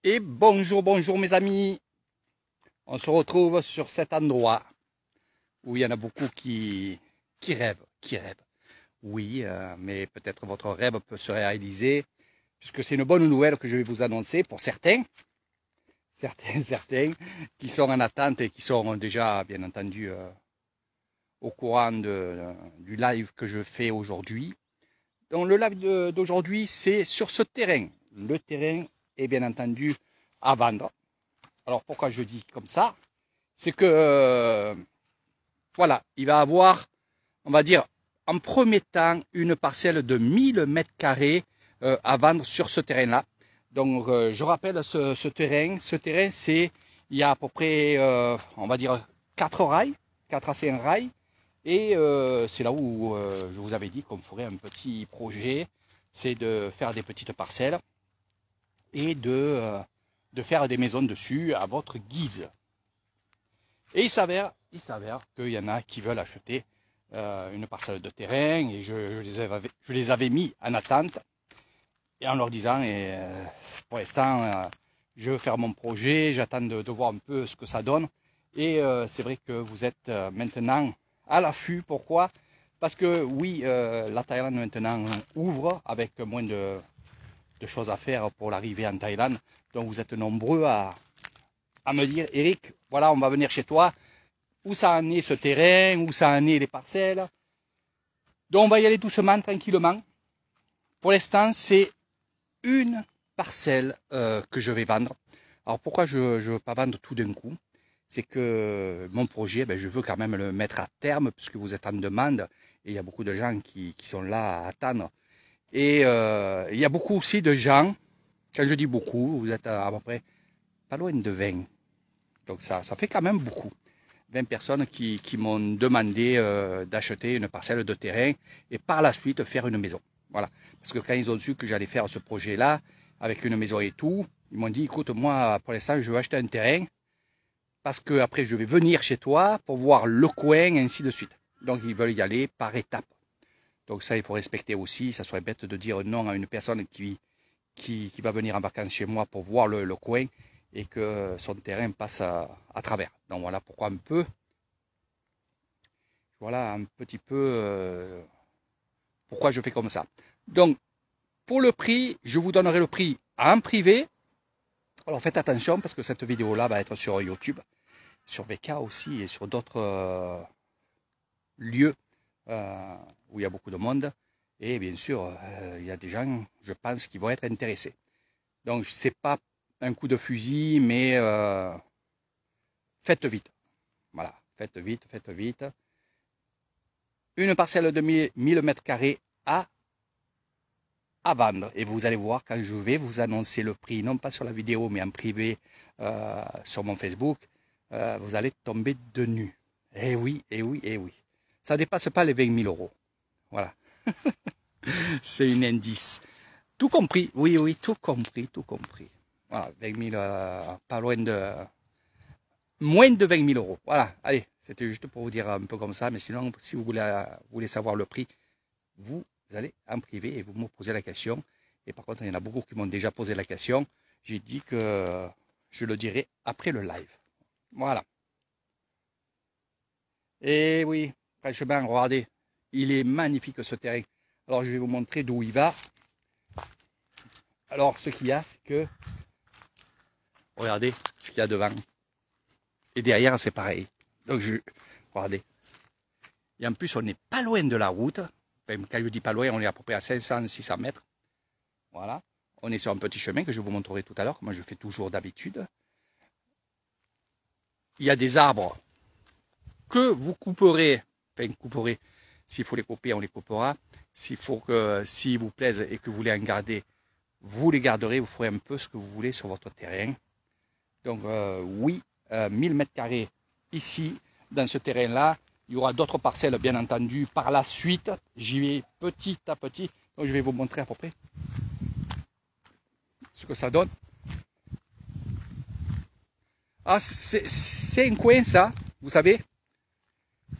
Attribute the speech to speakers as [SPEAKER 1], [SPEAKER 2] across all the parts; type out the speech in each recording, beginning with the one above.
[SPEAKER 1] Et bonjour, bonjour mes amis. On se retrouve sur cet endroit où il y en a beaucoup qui rêvent. Oui, mais peut-être votre rêve peut se réaliser, puisque c'est une bonne nouvelle que je vais vous annoncer pour certains qui sont en attente et qui sont déjà, bien entendu, au courant du live que je fais aujourd'hui. Donc le live d'aujourd'hui, c'est sur ce terrain. Le terrain est bien entendu à vendre. Alors pourquoi je dis comme ça? C'est que, voilà, il va avoir, on va dire, en premier temps, une parcelle de 1000 mètres carrés à vendre sur ce terrain-là. Donc je rappelle ce terrain. Ce terrain, c'est, il y a à peu près, on va dire, 4 rails, 4 à 5 rails. Et c'est là où je vous avais dit qu'on ferait un petit projet, c'est de faire des petites parcelles et de faire des maisons dessus à votre guise. Et il s'avère qu'il y en a qui veulent acheter une parcelle de terrain et je les avais mis en attente et en leur disant, pour l'instant, je veux faire mon projet, j'attends de voir un peu ce que ça donne. Et c'est vrai que vous êtes maintenant à l'affût. Pourquoi? Parce que oui, la Thaïlande maintenant ouvre avec moins de choses à faire pour l'arrivée en Thaïlande. Donc vous êtes nombreux à me dire, Eric, voilà, on va venir chez toi. Où ça en est ce terrain? Où ça en est les parcelles? Donc on va y aller doucement, tranquillement. Pour l'instant, c'est une parcelle que je vais vendre. Alors pourquoi je ne veux pas vendre tout d'un coup? C'est que mon projet, je veux quand même le mettre à terme, puisque vous êtes en demande, et il y a beaucoup de gens qui sont là à attendre. Et il y a beaucoup aussi de gens, quand je dis beaucoup, vous êtes à peu près pas loin de 20. Donc ça fait quand même beaucoup. 20 personnes qui m'ont demandé d'acheter une parcelle de terrain et par la suite faire une maison. Voilà. Parce que quand ils ont su que j'allais faire ce projet-là, avec une maison et tout, ils m'ont dit, écoute, moi, pour l'instant, je veux acheter un terrain, parce que après je vais venir chez toi pour voir le coin, ainsi de suite. Donc ils veulent y aller par étapes. Donc ça, il faut respecter aussi. Ça serait bête de dire non à une personne qui va venir en vacances chez moi pour voir le coin et que son terrain passe à travers. Donc voilà pourquoi voilà un petit peu pourquoi je fais comme ça. Donc pour le prix, je vous donnerai le prix en privé. Alors faites attention parce que cette vidéo-là va être sur YouTube, sur VK aussi et sur d'autres lieux où il y a beaucoup de monde. Et bien sûr, il y a des gens, je pense, qui vont être intéressés. Donc c'est pas un coup de fusil, mais faites vite. Voilà, faites vite. Une parcelle de 1000 mètres carrés à vendre. Et vous allez voir quand je vais vous annoncer le prix, non pas sur la vidéo, mais en privé sur mon Facebook, vous allez tomber de nu. Eh oui. Ça ne dépasse pas les 20 000 euros. Voilà. C'est une indice. Tout compris. Oui, tout compris. Voilà, 20 000, pas loin de... Moins de 20 000 euros. Voilà, allez, c'était juste pour vous dire un peu comme ça. Mais sinon, si vous voulez savoir le prix, vous allez en privé et vous me posez la question. Et par contre, il y en a beaucoup qui m'ont déjà posé la question. J'ai dit que je le dirai après le live. Voilà. Et oui, franchement, regardez, il est magnifique ce terrain. Alors, je vais vous montrer d'où il va. Alors, ce qu'il y a, c'est que... Regardez ce qu'il y a devant. Et derrière, c'est pareil. Donc, regardez. Et en plus, on n'est pas loin de la route. Enfin, quand je dis pas loin, on est à peu près à 500-600 mètres. Voilà. On est sur un petit chemin que je vous montrerai tout à l'heure, comme je fais toujours d'habitude. Il y a des arbres que vous couperez. Enfin, couperez. S'il faut les couper, on les coupera. S'il vous plaisent et que vous voulez en garder, vous les garderez. Vous ferez un peu ce que vous voulez sur votre terrain. Donc, oui, 1000 mètres carrés ici, dans ce terrain-là. Il y aura d'autres parcelles, bien entendu, par la suite. J'y vais petit à petit. Donc, je vais vous montrer à peu près ce que ça donne. Ah, c'est un coin, ça. Vous savez,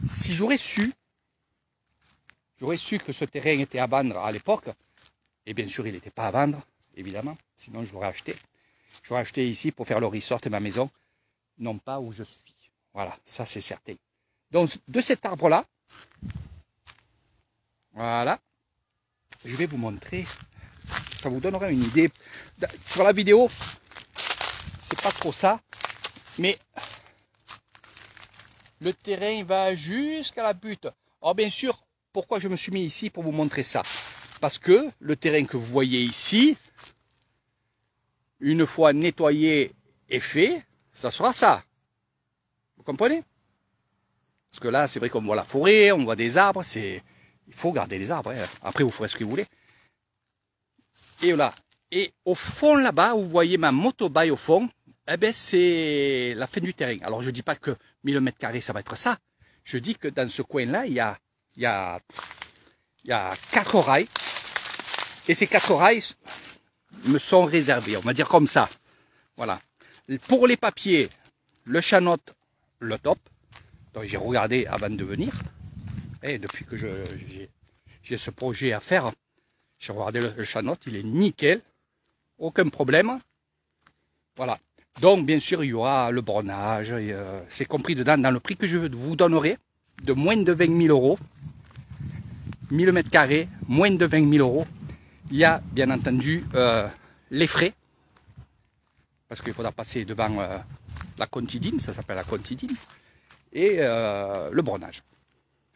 [SPEAKER 1] si j'aurais su que ce terrain était à vendre à l'époque, et bien sûr, il n'était pas à vendre, évidemment, sinon je l'aurais acheté. J'aurais acheté ici pour faire le resort et ma maison, non pas où je suis. Voilà, ça c'est certain. Donc de cet arbre-là, voilà, je vais vous montrer. Ça vous donnera une idée. Sur la vidéo, c'est pas trop ça, mais le terrain va jusqu'à la butte. Alors bien sûr, pourquoi je me suis mis ici pour vous montrer ça? Parce que le terrain que vous voyez ici, une fois nettoyé et fait, ça sera ça. Vous comprenez? Parce que là, c'est vrai qu'on voit la forêt, on voit des arbres, il faut garder les arbres. Hein. Après, vous ferez ce que vous voulez. Et voilà. Et au fond là-bas, vous voyez ma motorbike au fond, eh ben c'est la fin du terrain. Alors je dis pas que 1000 mètres carrés ça va être ça. Je dis que dans ce coin-là, il y a 4 rails. Et ces 4 rails me sont réservés, on va dire comme ça. Voilà. Pour les papiers, le Chanot, le top. Donc j'ai regardé avant de venir. Et depuis que j'ai ce projet à faire, j'ai regardé le Chanot, il est nickel. Aucun problème. Voilà. Donc bien sûr il y aura le bornage. C'est compris dedans dans le prix que je vous donnerai. De moins de 20 000 euros. 1000 mètres carrés, moins de 20 000 euros. Il y a bien entendu les frais. Parce qu'il faudra passer devant la contidine, ça s'appelle la contidine. Et le bornage.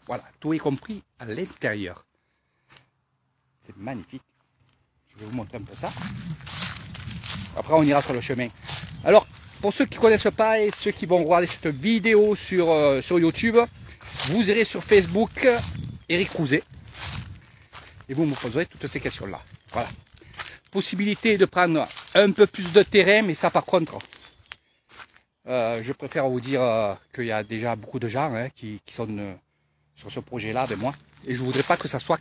[SPEAKER 1] Voilà, tout est compris à l'intérieur. C'est magnifique. Je vais vous montrer un peu ça. Après, on ira sur le chemin. Alors, pour ceux qui ne connaissent pas et ceux qui vont regarder cette vidéo sur YouTube, vous irez sur Facebook, Eric Crouzet, et vous me poserez toutes ces questions-là. Voilà. Possibilité de prendre un peu plus de terrain, mais ça par contre, je préfère vous dire qu'il y a déjà beaucoup de gens hein, qui sont sur ce projet-là avec moi. Et je ne voudrais pas que ça soit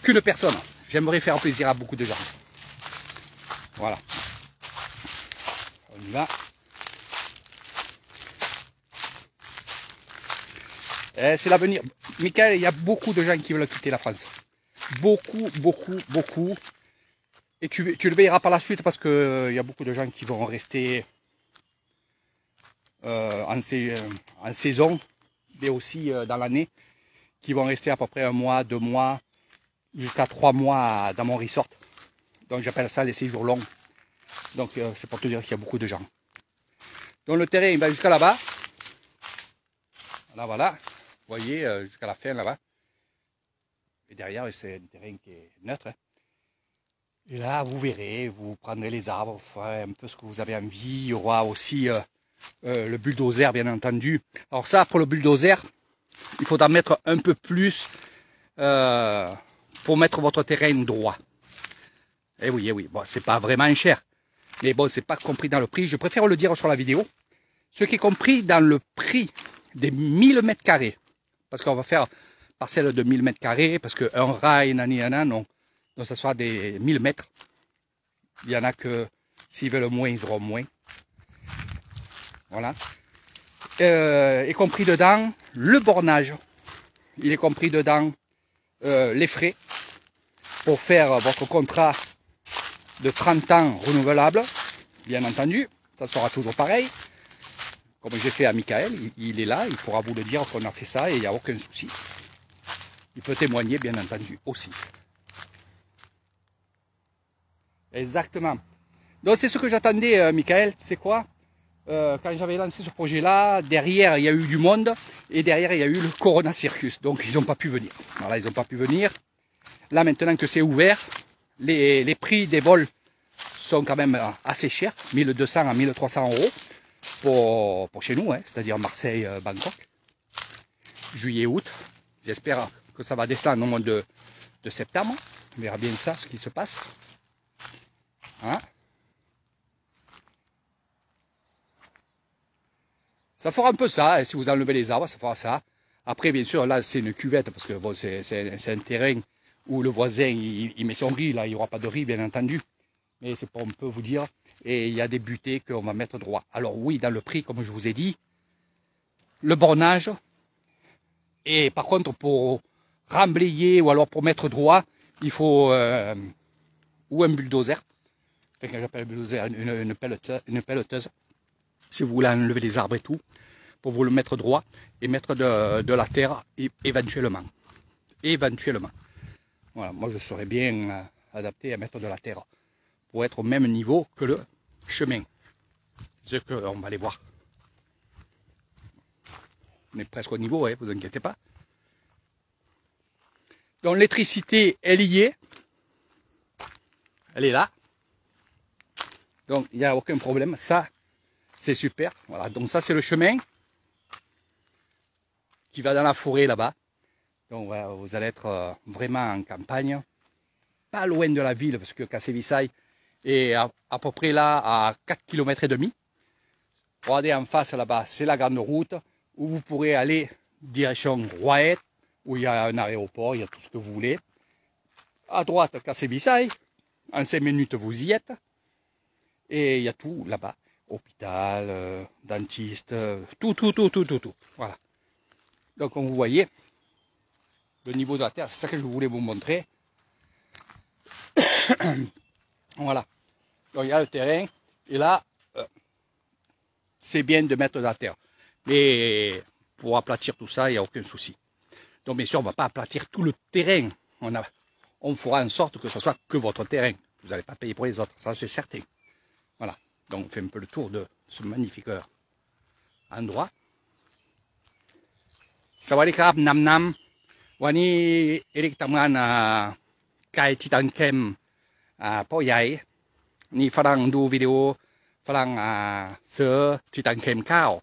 [SPEAKER 1] qu'une personne. J'aimerais faire plaisir à beaucoup de gens. Voilà. On y va. C'est l'avenir. Michael, il y a beaucoup de gens qui veulent quitter la France. Beaucoup, beaucoup, beaucoup. Et tu le verras par la suite parce qu'il y a beaucoup de gens qui vont rester en saison, mais aussi dans l'année, qui vont rester à peu près 1 mois, 2 mois, jusqu'à 3 mois dans mon resort. Donc j'appelle ça les séjours longs. Donc c'est pour te dire qu'il y a beaucoup de gens. Donc le terrain il va jusqu'à là-bas. Là voilà, vous voyez, jusqu'à la fin là-bas. Et derrière c'est un terrain qui est neutre. Hein. Et là vous verrez, vous prendrez les arbres, vous ferez un peu ce que vous avez envie. Il y aura aussi le bulldozer bien entendu. Alors ça pour le bulldozer, il faudra mettre un peu plus pour mettre votre terrain droit. Eh oui, bon, c'est pas vraiment cher. Mais bon, c'est pas compris dans le prix. Je préfère le dire sur la vidéo. Ce qui est compris dans le prix des 1000 mètres carrés. Parce qu'on va faire parcelle de 1000 mètres carrés. Parce qu'un rail, non. Donc ça sera des 1000 mètres. Il y en a que s'ils veulent moins, ils auront moins. Voilà. Est compris dedans le bornage. Il est compris dedans les frais pour faire votre contrat de 30 ans renouvelable, bien entendu, ça sera toujours pareil. Comme j'ai fait à Michael, il est là, il pourra vous le dire qu'on a fait ça et il n'y a aucun souci. Il peut témoigner, bien entendu, aussi. Exactement. Donc c'est ce que j'attendais, Michael, tu sais quoi? Quand j'avais lancé ce projet-là, derrière il y a eu du monde et derrière il y a eu le Corona Circus. Donc ils n'ont pas pu venir. Voilà, ils n'ont pas pu venir. Là maintenant que c'est ouvert, les prix des vols sont quand même assez chers, 1200 à 1300 euros pour chez nous, hein, c'est-à-dire Marseille, Bangkok, juillet, août. J'espère que ça va descendre au mois de septembre. On verra bien ça, ce qui se passe. Hein? Ça fera un peu ça, hein, si vous enlevez les arbres, ça fera ça. Après, bien sûr, là, c'est une cuvette, parce que bon, c'est un terrain où le voisin, il met son riz, là, il n'y aura pas de riz, bien entendu. Mais c'est pour un peu vous dire. Et il y a des butées qu'on va mettre droit. Alors oui, dans le prix, comme je vous ai dit, le bornage. Et par contre, pour remblayer ou alors pour mettre droit, il faut ou un bulldozer. enfin, quand j'appelle bulldozer, une pelleteuse, si vous voulez enlever les arbres et tout, pour vous le mettre droit et mettre de la terre éventuellement. Éventuellement. Voilà, moi je serais bien adapté à mettre de la terre pour être au même niveau que le chemin. C'est ce qu'on va aller voir. On est presque au niveau, hein, vous inquiétez pas. Donc l'électricité, elle y est. Elle est là. Donc il n'y a aucun problème. Ça, c'est super. Voilà, donc ça c'est le chemin qui va dans la forêt là-bas. Donc voilà, vous allez être vraiment en campagne. Pas loin de la ville, parce que Cassevissailles est à peu près là à 4 km et demi. Regardez en face là-bas, c'est la grande route où vous pourrez aller direction Roaette, où il y a un aéroport, il y a tout ce que vous voulez. À droite, Cassevissailles, en 5 minutes vous y êtes. Et il y a tout là-bas, hôpital, dentiste, tout. Voilà. Donc comme vous voyez, le niveau de la terre, c'est ça que je voulais vous montrer. Voilà. Donc il y a le terrain, et là, c'est bien de mettre de la terre. Mais pour aplatir tout ça, il n'y a aucun souci. Donc bien sûr, on ne va pas aplatir tout le terrain. On fera en sorte que ce soit que votre terrain. Vous n'allez pas payer pour les autres, ça c'est certain. Voilà. Donc on fait un peu le tour de ce magnifique endroit. Sawadee nam nam. Wani Eric Tamran Kai Titan Kem Poyai. Ni Farang du vidéo Farang Titan Kem Kao.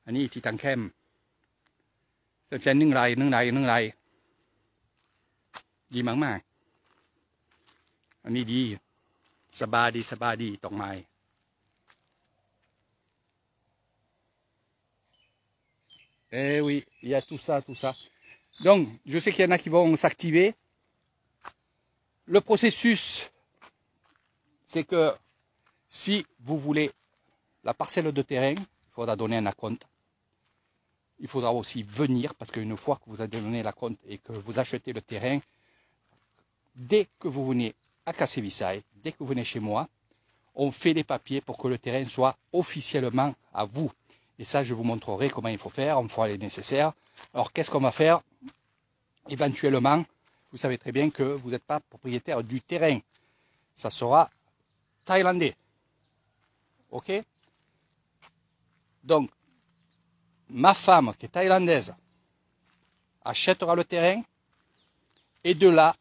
[SPEAKER 1] Ani Titan Kem. C'est nung lai. Di mang. Ani di. Sabadi, tong mai. Eh oui, il y a tout ça. Donc, je sais qu'il y en a qui vont s'activer. Le processus, c'est que si vous voulez la parcelle de terrain, il faudra donner un acompte. Il faudra aussi venir, parce qu'une fois que vous avez donné l'acompte et que vous achetez le terrain, dès que vous venez à Cassevissailles, dès que vous venez chez moi, on fait les papiers pour que le terrain soit officiellement à vous. Et ça, je vous montrerai comment il faut faire, on fera les nécessaires. Alors, qu'est-ce qu'on va faire? Éventuellement, vous savez très bien que vous n'êtes pas propriétaire du terrain. Ça sera thaïlandais. Ok? Donc, ma femme, qui est thaïlandaise, achètera le terrain. Et de là,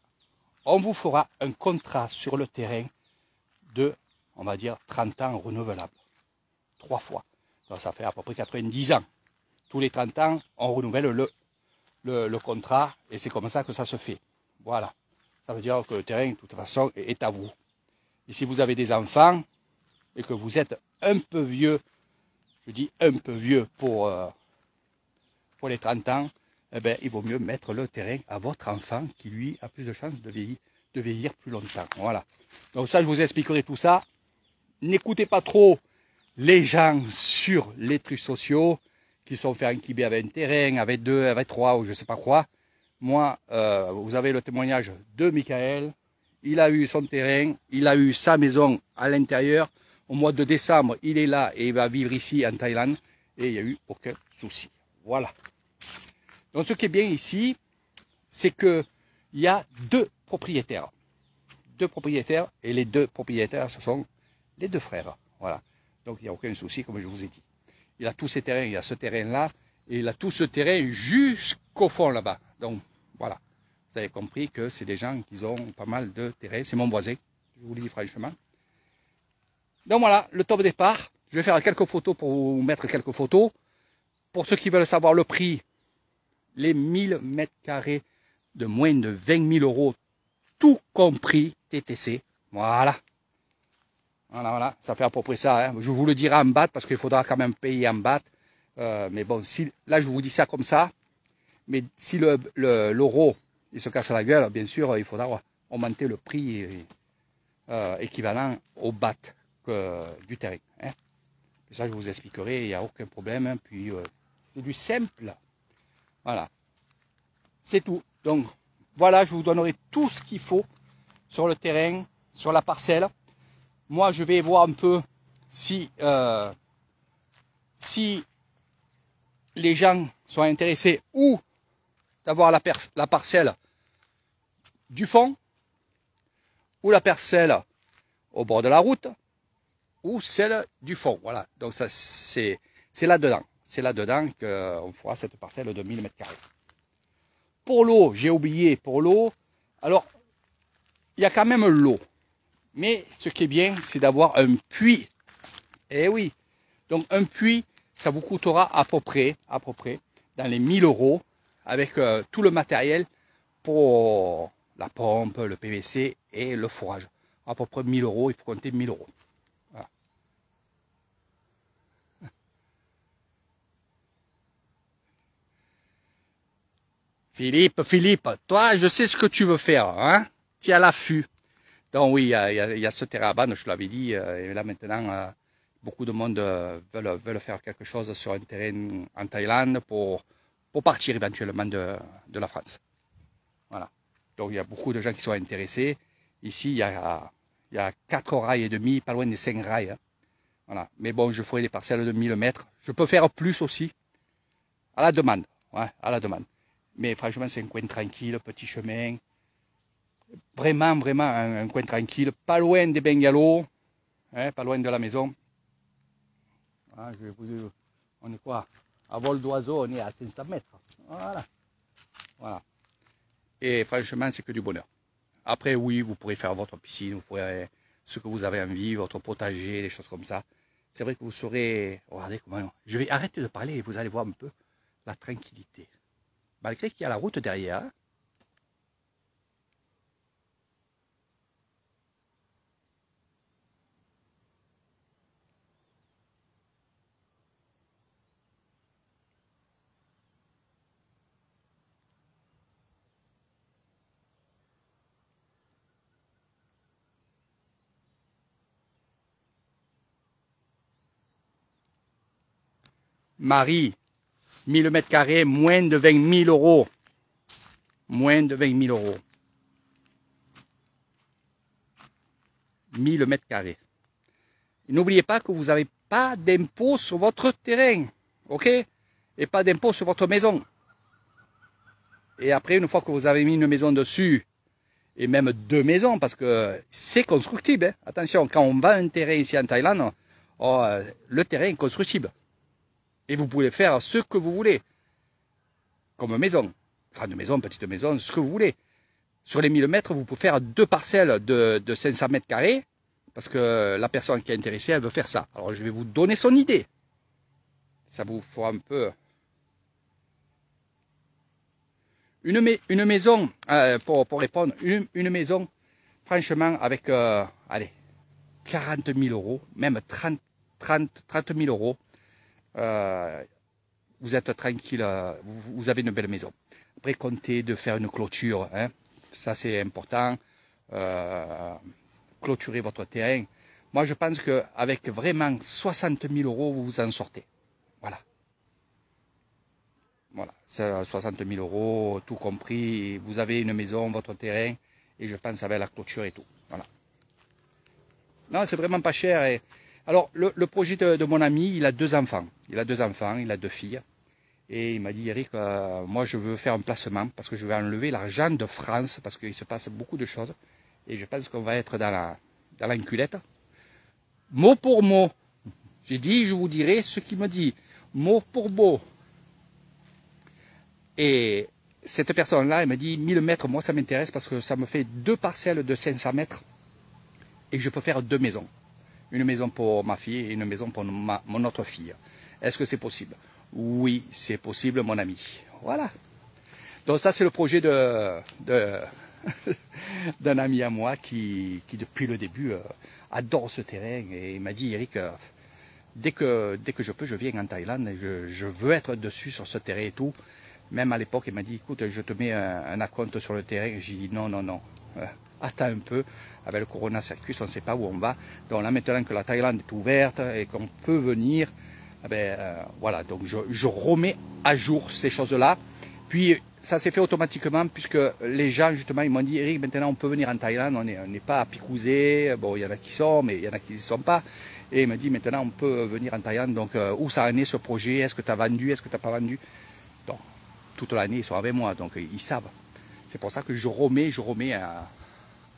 [SPEAKER 1] on vous fera un contrat sur le terrain de, on va dire, 30 ans renouvelable. 3 fois. Donc, ça fait à peu près 90 ans. Tous les 30 ans, on renouvelle le contrat et c'est comme ça que ça se fait. Voilà. Ça veut dire que le terrain, de toute façon, est à vous. Et si vous avez des enfants et que vous êtes un peu vieux, je dis un peu vieux pour les 30 ans, eh bien, il vaut mieux mettre le terrain à votre enfant qui, lui, a plus de chances de vieillir plus longtemps. Voilà. Donc ça, je vous expliquerai tout ça. N'écoutez pas trop les gens sur les trucs sociaux qui sont fait enquiber avec un terrain, avec 2, avec 3 ou je sais pas quoi. Moi, vous avez le témoignage de Michael. Il a eu son terrain, il a eu sa maison à l'intérieur. Au mois de décembre, il est là et il va vivre ici en Thaïlande. Et il n'y a eu aucun souci. Voilà. Donc ce qui est bien ici, c'est qu'il y a 2 propriétaires. 2 propriétaires et les 2 propriétaires, ce sont les 2 frères. Voilà. Donc il n'y a aucun souci, comme je vous ai dit. Il a tous ces terrains, il y a ce terrain-là, et il a tout ce terrain jusqu'au fond là-bas. Donc voilà, vous avez compris que c'est des gens qui ont pas mal de terrain. C'est mon voisin, je vous le dis franchement. Donc voilà, le top départ. Je vais faire quelques photos pour vous mettre quelques photos. Pour ceux qui veulent savoir le prix, les 1000 mètres carrés de moins de 20 000 euros, tout compris TTC. Voilà. Voilà, ça fait à peu près ça. Hein. Je vous le dirai en baht parce qu'il faudra quand même payer en baht. Mais bon, si, là je vous dis ça comme ça. Mais si l'euro il se casse la gueule, bien sûr, il faudra augmenter le prix équivalent au baht du terrain. Hein. Et ça, je vous expliquerai, il n'y a aucun problème. Hein. Puis, c'est du simple. Voilà. C'est tout. Donc, voilà, je vous donnerai tout ce qu'il faut sur le terrain, sur la parcelle. moi je vais voir un peu si, si les gens sont intéressés ou d'avoir la parcelle du fond, ou la parcelle au bord de la route, ou celle du fond. Voilà, donc ça c'est là-dedans. C'est là-dedans qu'on fera cette parcelle de 1000 m². Pour l'eau, j'ai oublié, pour l'eau, alors, il y a quand même l'eau. Mais ce qui est bien, c'est d'avoir un puits. Eh oui, donc un puits, ça vous coûtera à peu près, dans les 1000 € avec tout le matériel pour la pompe, le PVC et le forage. À peu près 1000 €, il faut compter 1000 €. Voilà. Philippe, toi, je sais ce que tu veux faire, hein? Tu es à l'affût. Donc oui, il y a ce terrain à Bannes, je l'avais dit, et là maintenant, beaucoup de monde veulent faire quelque chose sur un terrain en Thaïlande pour partir éventuellement de la France. Voilà. Donc il y a beaucoup de gens qui sont intéressés. Ici, il y a 4 rails et demi, pas loin des 5 rails. Hein. Voilà. Mais bon, je ferai des parcelles de 1000 mètres. Je peux faire plus aussi, à la demande. Ouais, à la demande. Mais franchement, c'est un coin tranquille, petit chemin. Vraiment un coin tranquille, pas loin des bungalows, hein, pas loin de la maison. Ah, on est quoi? À vol d'oiseau, on est à 500 mètres. Voilà. Et franchement, c'est que du bonheur. Après, oui, vous pourrez faire votre piscine, vous pourrez ce que vous avez envie, votre potager, des choses comme ça. C'est vrai que vous saurez, regardez comment, je vais arrêter de parler et vous allez voir un peu la tranquillité. Malgré qu'il y a la route derrière. Hein. Marie, 1000 m², moins de 20 000 €. Moins de 20 000 €. 1000 m². N'oubliez pas que vous n'avez pas d'impôt sur votre terrain. Ok? Et pas d'impôt sur votre maison. Et après, une fois que vous avez mis une maison dessus, et même 2 maisons, parce que c'est constructible. Hein. Attention, quand on vend un terrain ici en Thaïlande, le terrain est constructible. Et vous pouvez faire ce que vous voulez. Comme maison. Grande maison, petite maison, ce que vous voulez. Sur les 1000 mètres, vous pouvez faire 2 parcelles de 500 m², parce que la personne qui est intéressée, elle veut faire ça. Alors, je vais vous donner son idée. Ça vous fera un peu... Une maison, pour répondre, une maison, franchement, avec, allez, 40 000 €, même 30 000 €, vous êtes tranquille, vous avez une belle maison. Après, comptez de faire une clôture, hein, ça c'est important, clôturer votre terrain. Moi, je pense qu'avec vraiment 60 000 €, vous vous en sortez. Voilà. Voilà, c'est 60 000 €, tout compris. Vous avez une maison, votre terrain, et je pense avec la clôture et tout. Voilà. Non, c'est vraiment pas cher. Et... Alors, le projet de mon ami, il a 2 enfants. Il a 2 filles. Et il m'a dit, Eric, moi je veux faire un placement parce que je vais enlever l'argent de France parce qu'il se passe beaucoup de choses. Et je pense qu'on va être dans l'enculette. Mot pour mot. J'ai dit, je vous dirai ce qu'il me dit. Mot pour mot. Et cette personne-là, elle m'a dit 1000 mètres, moi ça m'intéresse parce que ça me fait 2 parcelles de 500 mètres et je peux faire 2 maisons. Une maison pour ma fille et une maison pour mon autre fille. Est-ce que c'est possible? Oui, c'est possible, mon ami. Voilà. Donc ça, c'est le projet d'un ami à moi qui depuis le début, adore ce terrain. Et il m'a dit, Eric, dès que je peux, je viens en Thaïlande et je veux être dessus sur ce terrain et tout. Même à l'époque, il m'a dit, écoute, je te mets un acompte sur le terrain. J'ai dit, non. Attends un peu. Avec le Corona Circus, on ne sait pas où on va. Donc là, maintenant que la Thaïlande est ouverte et qu'on peut venir, voilà, donc je remets à jour ces choses-là. Puis, ça s'est fait automatiquement puisque les gens justement ils m'ont dit Eric, maintenant on peut venir en Thaïlande, on n'est pas à Picouzé, bon il y en a qui sont mais il y en a qui n'y sont pas, et il m'a dit maintenant on peut venir en Thaïlande, donc où ça en est ce projet, est-ce que tu as vendu, est-ce que tu n'as pas vendu, donc toute l'année ils sont avec moi, donc ils savent, c'est pour ça que je remets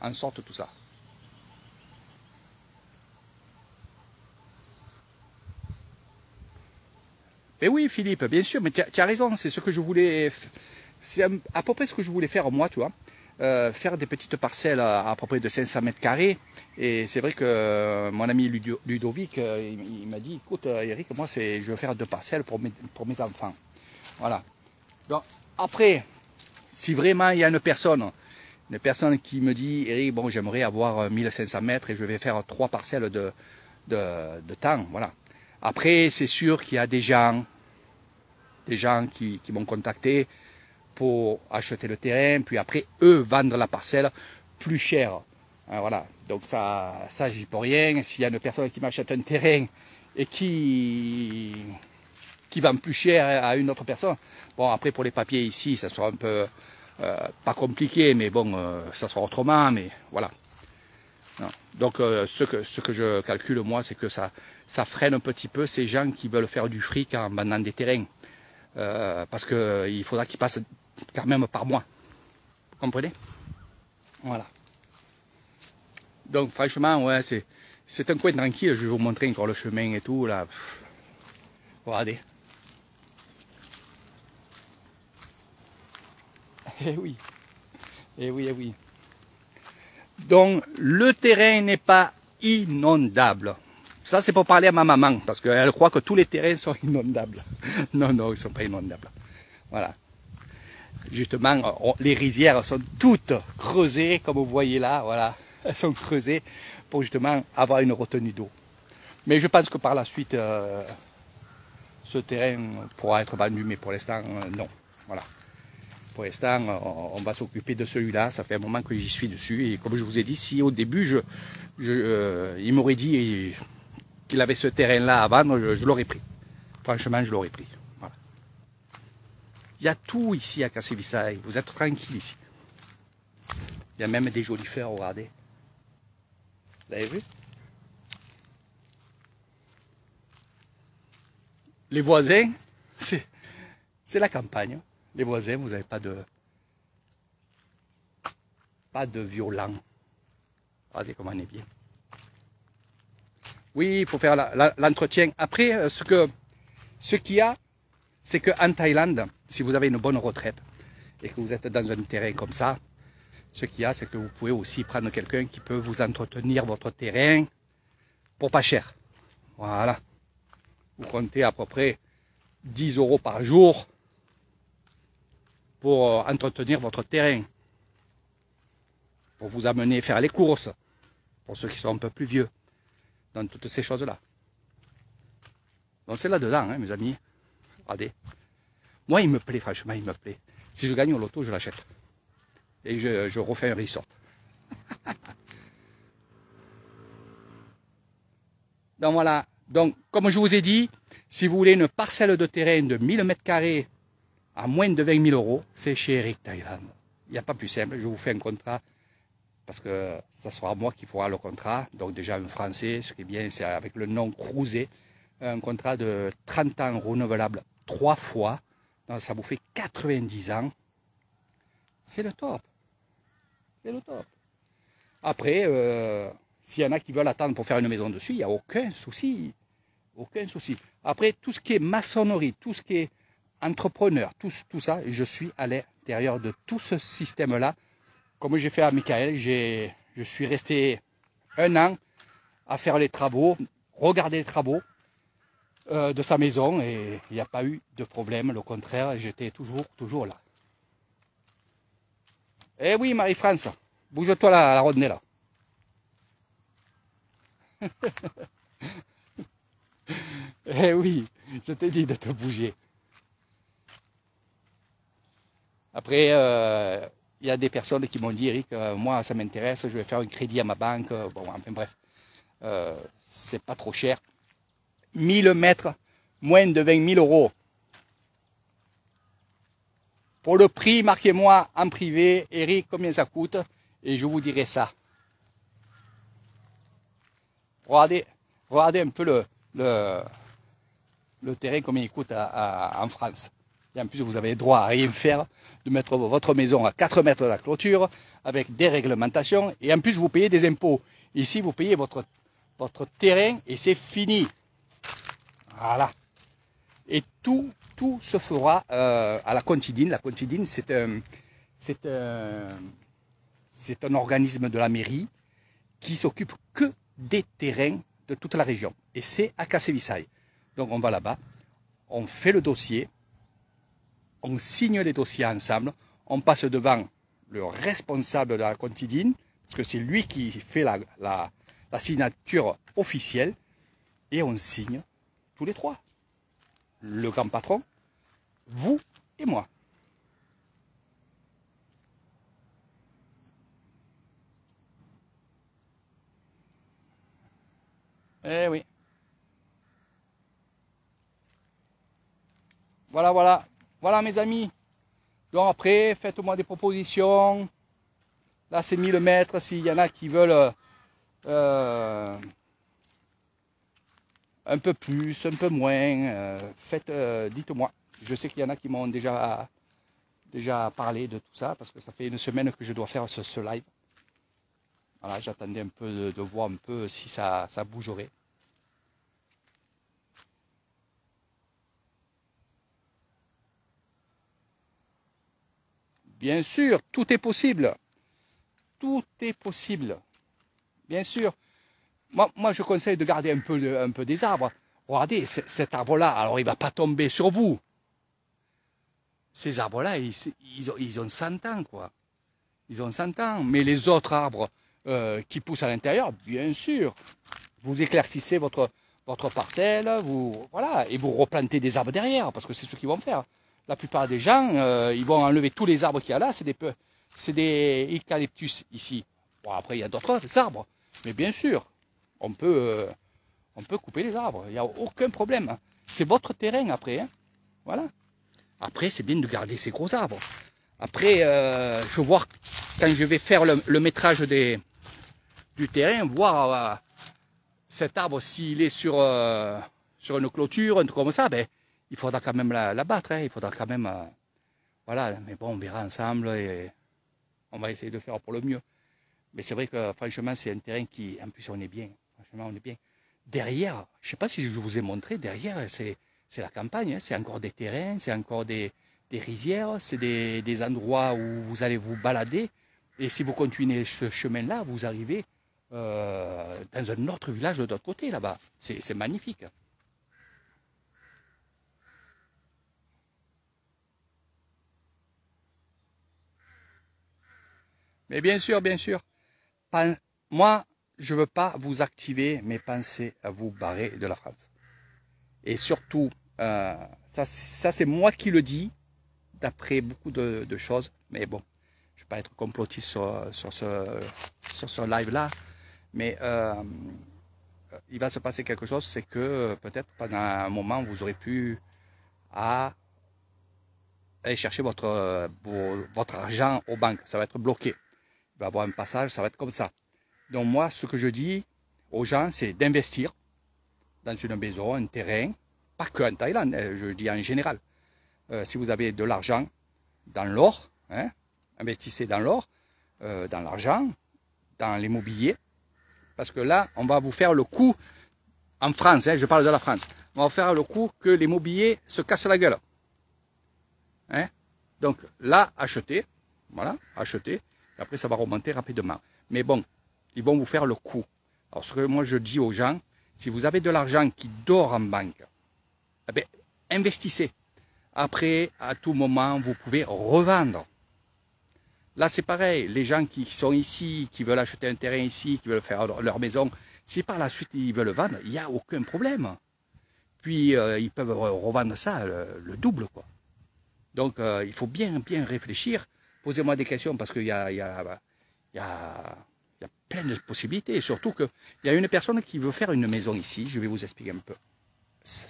[SPEAKER 1] en sorte tout ça. Mais oui Philippe, bien sûr, mais tu as raison, c'est ce que je voulais, c'est à peu près ce que je voulais faire moi, tu vois. Faire des petites parcelles à peu près de 500 mètres carrés. Et c'est vrai que mon ami Ludovic, il m'a dit, écoute Eric, moi je veux faire 2 parcelles pour mes enfants. Voilà. Donc après, si vraiment il y a une personne qui me dit, Eric, bon j'aimerais avoir 1500 mètres et je vais faire 3 parcelles de temps, voilà. Après, c'est sûr qu'il y a des gens qui m'ont contacté pour acheter le terrain, puis après, eux, vendre la parcelle plus cher. Hein, voilà. Donc ça j'y peux rien. S'il y a une personne qui m'achète un terrain et qui vend plus cher à une autre personne, bon, après, pour les papiers ici, ça sera un peu pas compliqué, mais bon, ça sera autrement, mais voilà. Non. Donc, ce que je calcule, moi, c'est que ça freine un petit peu ces gens qui veulent faire du fric en vendant des terrains. Parce qu'il faudra qu'ils passent quand même par moi. Vous comprenez? Voilà. Donc, franchement, ouais, c'est un coin tranquille. Je vais vous montrer encore le chemin et tout, là. Regardez. Eh oui. Eh oui, eh oui. Donc, le terrain n'est pas inondable. Ça, c'est pour parler à ma maman, parce qu'elle croit que tous les terrains sont inondables. Non, non, ils ne sont pas inondables. Voilà. Justement, les rizières sont toutes creusées, comme vous voyez là, voilà. Elles sont creusées pour justement avoir une retenue d'eau. Mais je pense que par la suite, ce terrain pourra être vendu, mais pour l'instant, non. Voilà. Pour l'instant, on va s'occuper de celui-là. Ça fait un moment que j'y suis dessus. Et comme je vous ai dit, si au début, il m'aurait dit qu'il avait ce terrain-là à vendre, je l'aurais pris. Franchement, je l'aurais pris. Voilà. Il y a tout ici à Cassivissaï. Vous êtes tranquille ici. Il y a même des jolies fleurs, regardez. Vous avez vu? Les voisins, c'est la campagne. Les voisins, vous n'avez pas de violent. Regardez comment on est bien. Oui, il faut faire l'entretien. Après, ce qu'il y a, c'est qu'en Thaïlande, si vous avez une bonne retraite et que vous êtes dans un terrain comme ça, ce qu'il y a, c'est que vous pouvez aussi prendre quelqu'un qui peut vous entretenir votre terrain pour pas cher. Voilà. Vous comptez à peu près 10 € par jour pour entretenir votre terrain, pour vous amener faire les courses, pour ceux qui sont un peu plus vieux, dans toutes ces choses-là. Donc c'est là-dedans, hein, mes amis. Regardez. Moi, il me plaît, franchement, il me plaît. Si je gagne au loto, je l'achète. Et je refais un resort. Donc voilà. Donc, comme je vous ai dit, si vous voulez une parcelle de terrain de 1000 m² à moins de 20 000 €, c'est chez Eric Thaïlande. Il n'y a pas plus simple. Je vous fais un contrat parce que ça sera moi qui fera le contrat. Donc déjà un français, ce qui est bien, c'est avec le nom Cruiser. Un contrat de 30 ans renouvelable 3 fois. Donc, ça vous fait 90 ans. C'est le top. C'est le top. Après, s'il y en a qui veulent attendre pour faire une maison dessus, il n'y a aucun souci. Aucun souci. Après, tout ce qui est maçonnerie, tout ce qui est entrepreneur, tout ça, je suis à l'intérieur de tout ce système-là. Comme j'ai fait à Michael, je suis resté 1 an à faire les travaux, regarder les travaux de sa maison et il n'y a pas eu de problème. Le contraire, j'étais toujours là. Eh oui, Marie-France, bouge-toi la rondelle là. Eh oui, je t'ai dit de te bouger. Après, il y a des personnes qui m'ont dit, Eric, moi ça m'intéresse, je vais faire un crédit à ma banque. Bon, enfin bref, c'est pas trop cher. 1000 mètres, moins de 20 000 €. Pour le prix, marquez-moi en privé, Eric, combien ça coûte, et je vous dirai ça. Regardez un peu le terrain, combien il coûte en France. Et en plus, vous avez le droit à rien faire, de mettre votre maison à 4 mètres de la clôture, avec des réglementations, et en plus, vous payez des impôts. Ici, vous payez votre terrain, et c'est fini. Voilà. Et tout se fera à la Contidine. La Contidine, c'est un organisme de la mairie qui s'occupe que des terrains de toute la région. Et c'est à Cassévissailles. Donc on va là-bas, on fait le dossier, on signe les dossiers ensemble, on passe devant le responsable de la Contidine, parce que c'est lui qui fait la signature officielle, et on signe tous les trois. Le grand patron, vous et moi. Eh oui. Voilà mes amis. Donc après, faites-moi des propositions. Là c'est 1000 mètres, s'il y en a qui veulent un peu plus, un peu moins, dites-moi. Je sais qu'il y en a qui m'ont déjà parlé de tout ça, parce que ça fait une semaine que je dois faire ce live. Voilà, j'attendais un peu de voir un peu si ça bougerait. Bien sûr, tout est possible. Tout est possible. Bien sûr. Moi, je conseille de garder un peu des arbres. Regardez, cet arbre-là, alors il ne va pas tomber sur vous. Ces arbres-là, ils ont 100 ans, quoi. Ils ont 100 ans. Mais les autres arbres qui poussent à l'intérieur, bien sûr. Vous éclaircissez votre parcelle, voilà, et vous replantez des arbres derrière, parce que c'est ce qu'ils vont faire. La plupart des gens, ils vont enlever tous les arbres qu'il y a là, c'est des eucalyptus ici. Bon, après, il y a d'autres arbres, mais bien sûr, on peut couper les arbres, il n'y a aucun problème. C'est votre terrain après, hein. Voilà. Après, c'est bien de garder ces gros arbres. Après, je vais voir, quand je vais faire le métrage du terrain, voir cet arbre, s'il est sur une clôture, un truc comme ça, ben, il faudra quand même la battre, hein. Il faudra quand même... voilà, mais bon, on verra ensemble et on va essayer de faire pour le mieux. Mais c'est vrai que franchement, c'est un terrain qui, en plus, on est bien. Franchement, on est bien. Derrière, je ne sais pas si je vous ai montré, derrière, c'est la campagne, hein. C'est encore des terrains, c'est encore des rizières, c'est des endroits où vous allez vous balader. Et si vous continuez ce chemin-là, vous arrivez dans un autre village de l'autre côté, là-bas. C'est magnifique. Mais bien sûr, moi, je ne veux pas vous activer, mais pensez à vous barrer de la France. Et surtout, ça c'est moi qui le dis, d'après beaucoup de choses, mais bon, je ne vais pas être complotiste sur ce live-là, mais il va se passer quelque chose, c'est que peut-être pendant un moment, vous aurez pu aller chercher votre argent aux banques, ça va être bloqué. Il va y avoir un passage, ça va être comme ça. Donc moi, ce que je dis aux gens, c'est d'investir dans une maison, un terrain, pas que en Thaïlande, je dis en général. Si vous avez de l'argent dans l'or, hein, investissez dans l'or, dans l'argent, dans l'immobilier, parce que là, on va vous faire le coup, en France, hein, je parle de la France, on va vous faire le coup que l'immobilier se casse la gueule. Hein? Donc là, achetez, voilà, achetez. Et après, ça va remonter rapidement. Mais bon, ils vont vous faire le coup. Alors, ce que moi, je dis aux gens, si vous avez de l'argent qui dort en banque, eh bien, investissez. Après, à tout moment, vous pouvez revendre. Là, c'est pareil. Les gens qui sont ici, qui veulent acheter un terrain ici, qui veulent faire leur maison, si par la suite, ils veulent vendre, il n'y a aucun problème. Puis, ils peuvent revendre ça le double, quoi. Donc, il faut bien réfléchir. Posez-moi des questions parce qu'il y a plein de possibilités. Surtout qu'il y a une personne qui veut faire une maison ici. Je vais vous expliquer un peu.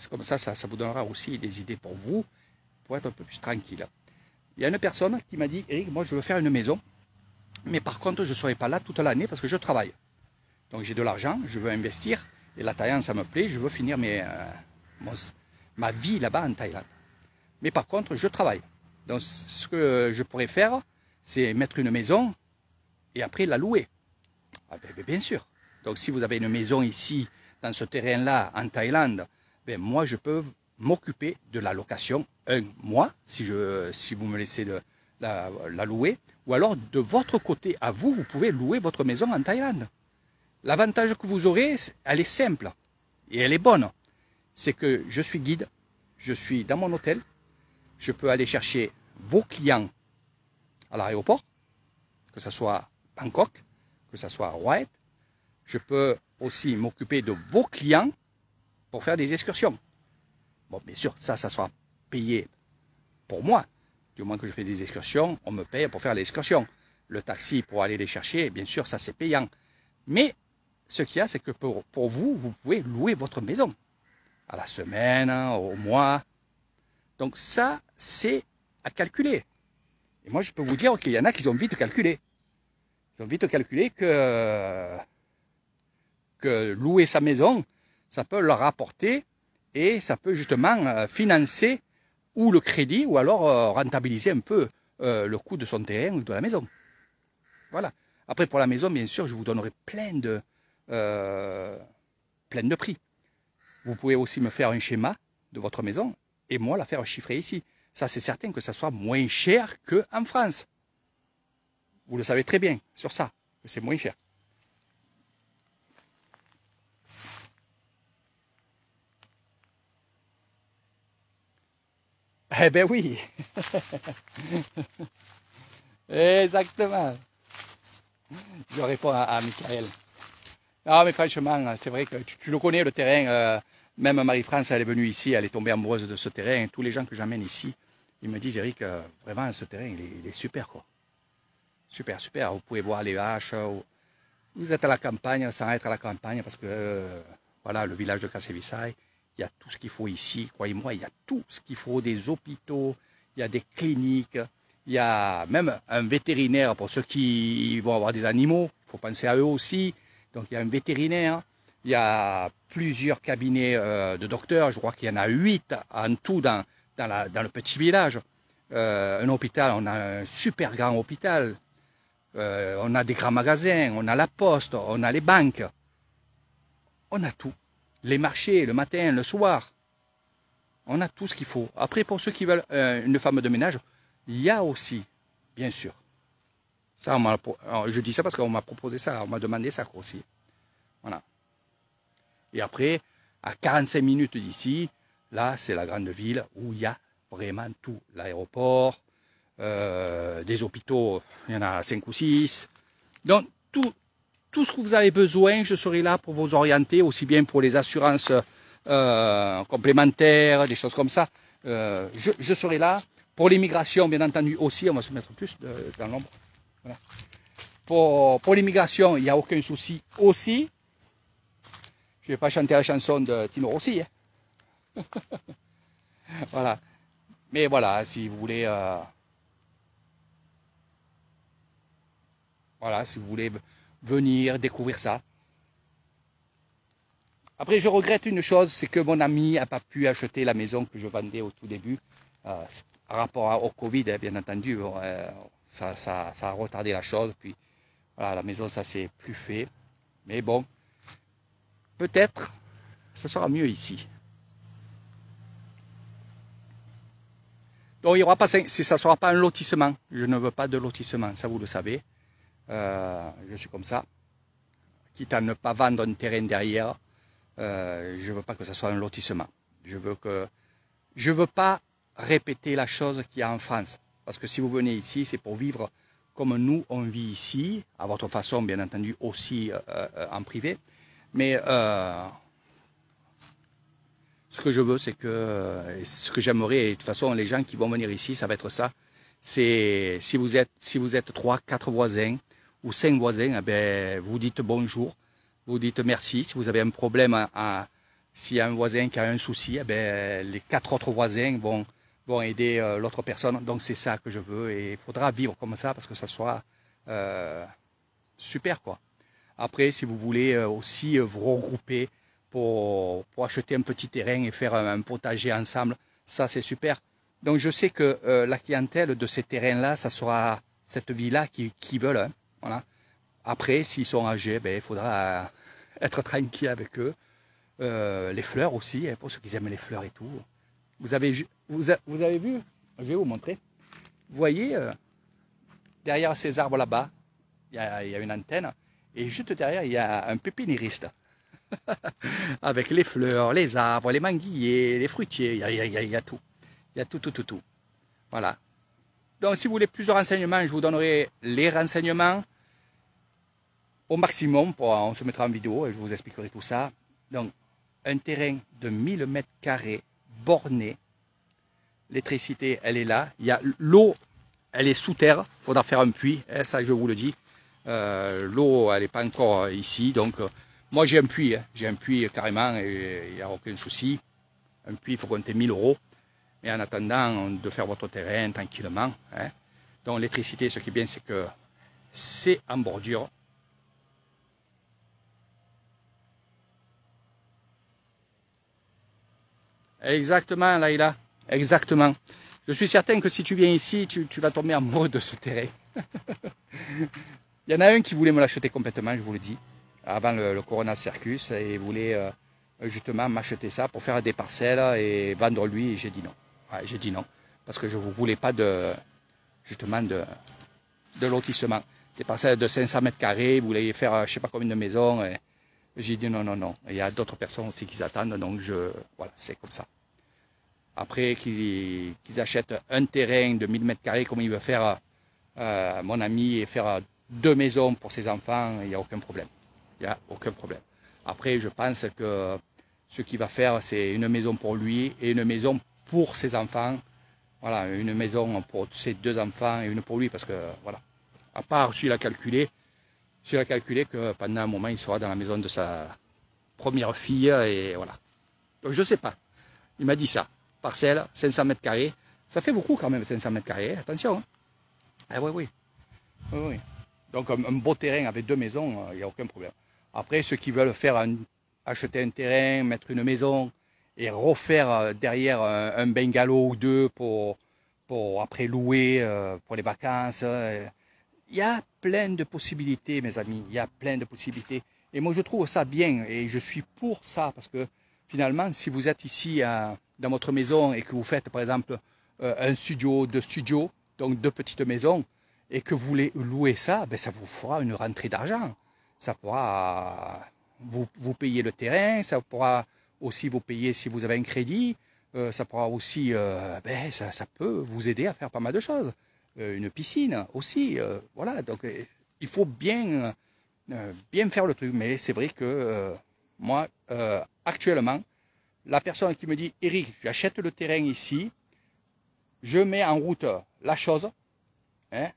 [SPEAKER 1] Comme ça vous donnera aussi des idées pour vous, pour être un peu plus tranquille. il y a une personne qui m'a dit, Eric, moi je veux faire une maison, mais par contre je ne serai pas là toute l'année parce que je travaille. Donc j'ai de l'argent, je veux investir, et la Thaïlande ça me plaît, je veux finir ma vie là-bas en Thaïlande. Mais par contre je travaille. Donc ce que je pourrais faire, c'est mettre une maison et après la louer. Ah ben, bien sûr. Donc si vous avez une maison ici, dans ce terrain-là, en Thaïlande, ben, moi je peux m'occuper de la location un mois, si vous me laissez la louer, ou alors de votre côté à vous, vous pouvez louer votre maison en Thaïlande. L'avantage que vous aurez, elle est simple et elle est bonne. C'est que je suis guide, je suis dans mon hôtel, je peux aller chercher vos clients à l'aéroport, que ce soit Bangkok, que ce soit Hue. Je peux aussi m'occuper de vos clients pour faire des excursions. Bon, bien sûr, ça sera payé pour moi. Du moment que je fais des excursions, on me paye pour faire l'excursion. Le taxi pour aller les chercher, bien sûr, ça c'est payant. Mais ce qu'il y a, c'est que pour vous, vous pouvez louer votre maison. À la semaine, au mois. Donc ça, c'est à calculer. Et moi, je peux vous dire qu'il y en a qui ont vite calculé. Ils ont vite calculé que louer sa maison, ça peut leur rapporter et ça peut justement financer ou le crédit ou alors rentabiliser un peu le coût de son terrain ou de la maison. Voilà. Après, pour la maison, bien sûr, je vous donnerai plein de prix. Vous pouvez aussi me faire un schéma de votre maison et moi la faire chiffrer ici. Ça, c'est certain que ça soit moins cher qu'en France. Vous le savez très bien sur ça, que c'est moins cher. Eh ben oui. Exactement. Je réponds à Michael. Non, mais franchement, c'est vrai que tu le connais, le terrain. Même Marie-France, elle est venue ici, elle est tombée amoureuse de ce terrain. Tous les gens que j'amène ici, ils me disent, Eric, vraiment, ce terrain, il est super, quoi. Super, super. Vous pouvez voir les vaches. Vous êtes à la campagne sans être à la campagne parce que, voilà, le village de Kassevisai, il y a tout ce qu'il faut ici. Croyez-moi, il y a tout ce qu'il faut. Des hôpitaux, il y a des cliniques, il y a même un vétérinaire pour ceux qui vont avoir des animaux. Il faut penser à eux aussi. Donc, il y a un vétérinaire. Il y a plusieurs cabinets de docteurs. Je crois qu'il y en a 8 en tout dans le petit village. Un hôpital, on a un super grand hôpital. On a des grands magasins, on a la poste, on a les banques. On a tout. Les marchés, le matin, le soir. On a tout ce qu'il faut. Après, pour ceux qui veulent une femme de ménage, il y a aussi, bien sûr. Ça, je dis ça parce qu'on m'a proposé ça, on m'a demandé ça aussi. Voilà. Et après, à 45 minutes d'ici, là, c'est la grande ville où il y a vraiment tout. L'aéroport, des hôpitaux, il y en a 5 ou 6. Donc, tout ce que vous avez besoin, je serai là pour vous orienter, aussi bien pour les assurances complémentaires, des choses comme ça. Je serai là. Pour l'immigration, bien entendu, aussi, on va se mettre plus dans l'ombre. Voilà. Pour l'immigration, il n'y a aucun souci aussi. Je ne vais pas chanter la chanson de Tino Rossi. Hein. Voilà. Mais voilà, si vous voulez... voilà, si vous voulez venir découvrir ça. Après, je regrette une chose, c'est que mon ami n'a pas pu acheter la maison que je vendais au tout début. Par rapport au Covid, bien entendu, ça a retardé la chose. Puis, voilà, la maison, ça s'est plus fait. Mais bon, peut-être, ça sera mieux ici. Donc, il y aura pas, ça ne sera pas un lotissement. Je ne veux pas de lotissement, ça vous le savez. Je suis comme ça. Quitte à ne pas vendre un terrain derrière, je ne veux pas que ce soit un lotissement. Je veux pas répéter la chose qu'il y a en France. Parce que si vous venez ici, c'est pour vivre comme nous, on vit ici, à votre façon, bien entendu, aussi en privé. Mais ce que je veux, c'est que, ce que j'aimerais, et de toute façon, les gens qui vont venir ici, ça va être ça. C'est si vous êtes 3, 4 voisins ou 5 voisins, eh ben, vous dites bonjour, vous dites merci. Si vous avez un problème, s'il y a un voisin qui a un souci, eh ben, les 4 autres voisins vont vont aider l'autre personne. Donc c'est ça que je veux et il faudra vivre comme ça parce que ça soit super quoi. Après, si vous voulez aussi vous regrouper pour acheter un petit terrain et faire un potager ensemble, ça c'est super. Donc je sais que la clientèle de ces terrains-là, ça sera cette vie-là qui veulent. Hein, voilà. Après, s'ils sont âgés, ben, il faudra être tranquille avec eux. Les fleurs aussi, hein, pour ceux qui aiment les fleurs et tout. Vous avez vu, je vais vous montrer. Vous voyez, derrière ces arbres là-bas, il y a une antenne. Et juste derrière, il y a un pépiniériste. Avec les fleurs, les arbres, les manguiers, les fruitiers, il y a tout. Il y a tout. Voilà. Donc si vous voulez plus de renseignements, je vous donnerai les renseignements au maximum. On se mettra en vidéo et je vous expliquerai tout ça. Donc un terrain de 1000 mètres carrés borné. L'électricité, elle est là. Il y a l'eau, elle est sous terre. Il faudra faire un puits, ça je vous le dis. L'eau, elle n'est pas encore ici. Donc moi j'ai un puits. J'ai un puits carrément et il n'y a aucun souci. Un puits, il faut compter 1000 €. Et en attendant de faire votre terrain tranquillement. Hein. Donc l'électricité, ce qui est bien, c'est que c'est en bordure. Exactement, Laïla. Exactement. Je suis certain que si tu viens ici, tu vas tomber amoureux de ce terrain. Il y en a un qui voulait me l'acheter complètement, je vous le dis, avant le Corona Circus, et voulait justement m'acheter ça pour faire des parcelles et vendre lui, et j'ai dit non. Ouais, j'ai dit non, parce que je ne voulais pas justement de lotissement. Des parcelles de 500 mètres carrés, vous voulez faire je ne sais pas combien de maisons, et j'ai dit non. Il y a d'autres personnes aussi qui attendent, donc voilà, c'est comme ça. Après qu'ils achètent un terrain de 1000 mètres carrés comme il veut faire mon ami et faire 2 maisons pour ses enfants, il n'y a aucun problème. Il n'y a aucun problème. Après, je pense que ce qu'il va faire, c'est une maison pour lui et une maison pour ses enfants. Voilà, une maison pour ses 2 enfants et une pour lui, parce que voilà. À part, s'il a calculé que pendant un moment, il sera dans la maison de sa première fille et voilà. Donc je sais pas. Il m'a dit ça. Parcelle, 500 mètres carrés. Ça fait beaucoup quand même, 500 mètres carrés. Attention. Hein. Ah oui. Donc un beau terrain avec 2 maisons, il n'y a aucun problème. Après, ceux qui veulent acheter un terrain, mettre une maison et refaire derrière un bungalow ou 2 pour après louer pour les vacances. Il y a plein de possibilités, mes amis. Il y a plein de possibilités. Et moi, je trouve ça bien et je suis pour ça parce que finalement, si vous êtes ici dans votre maison et que vous faites par exemple un studio, 2 studios, donc 2 petites maisons, et que vous voulez louer ça, ben ça vous fera une rentrée d'argent. Ça pourra vous payer le terrain, ça pourra aussi vous payer si vous avez un crédit, ça pourra aussi, ça peut vous aider à faire pas mal de choses. Une piscine aussi, voilà. Donc il faut bien faire le truc. Mais c'est vrai que moi, actuellement, la personne qui me dit « Eric, j'achète le terrain ici, je mets en route la chose, hein,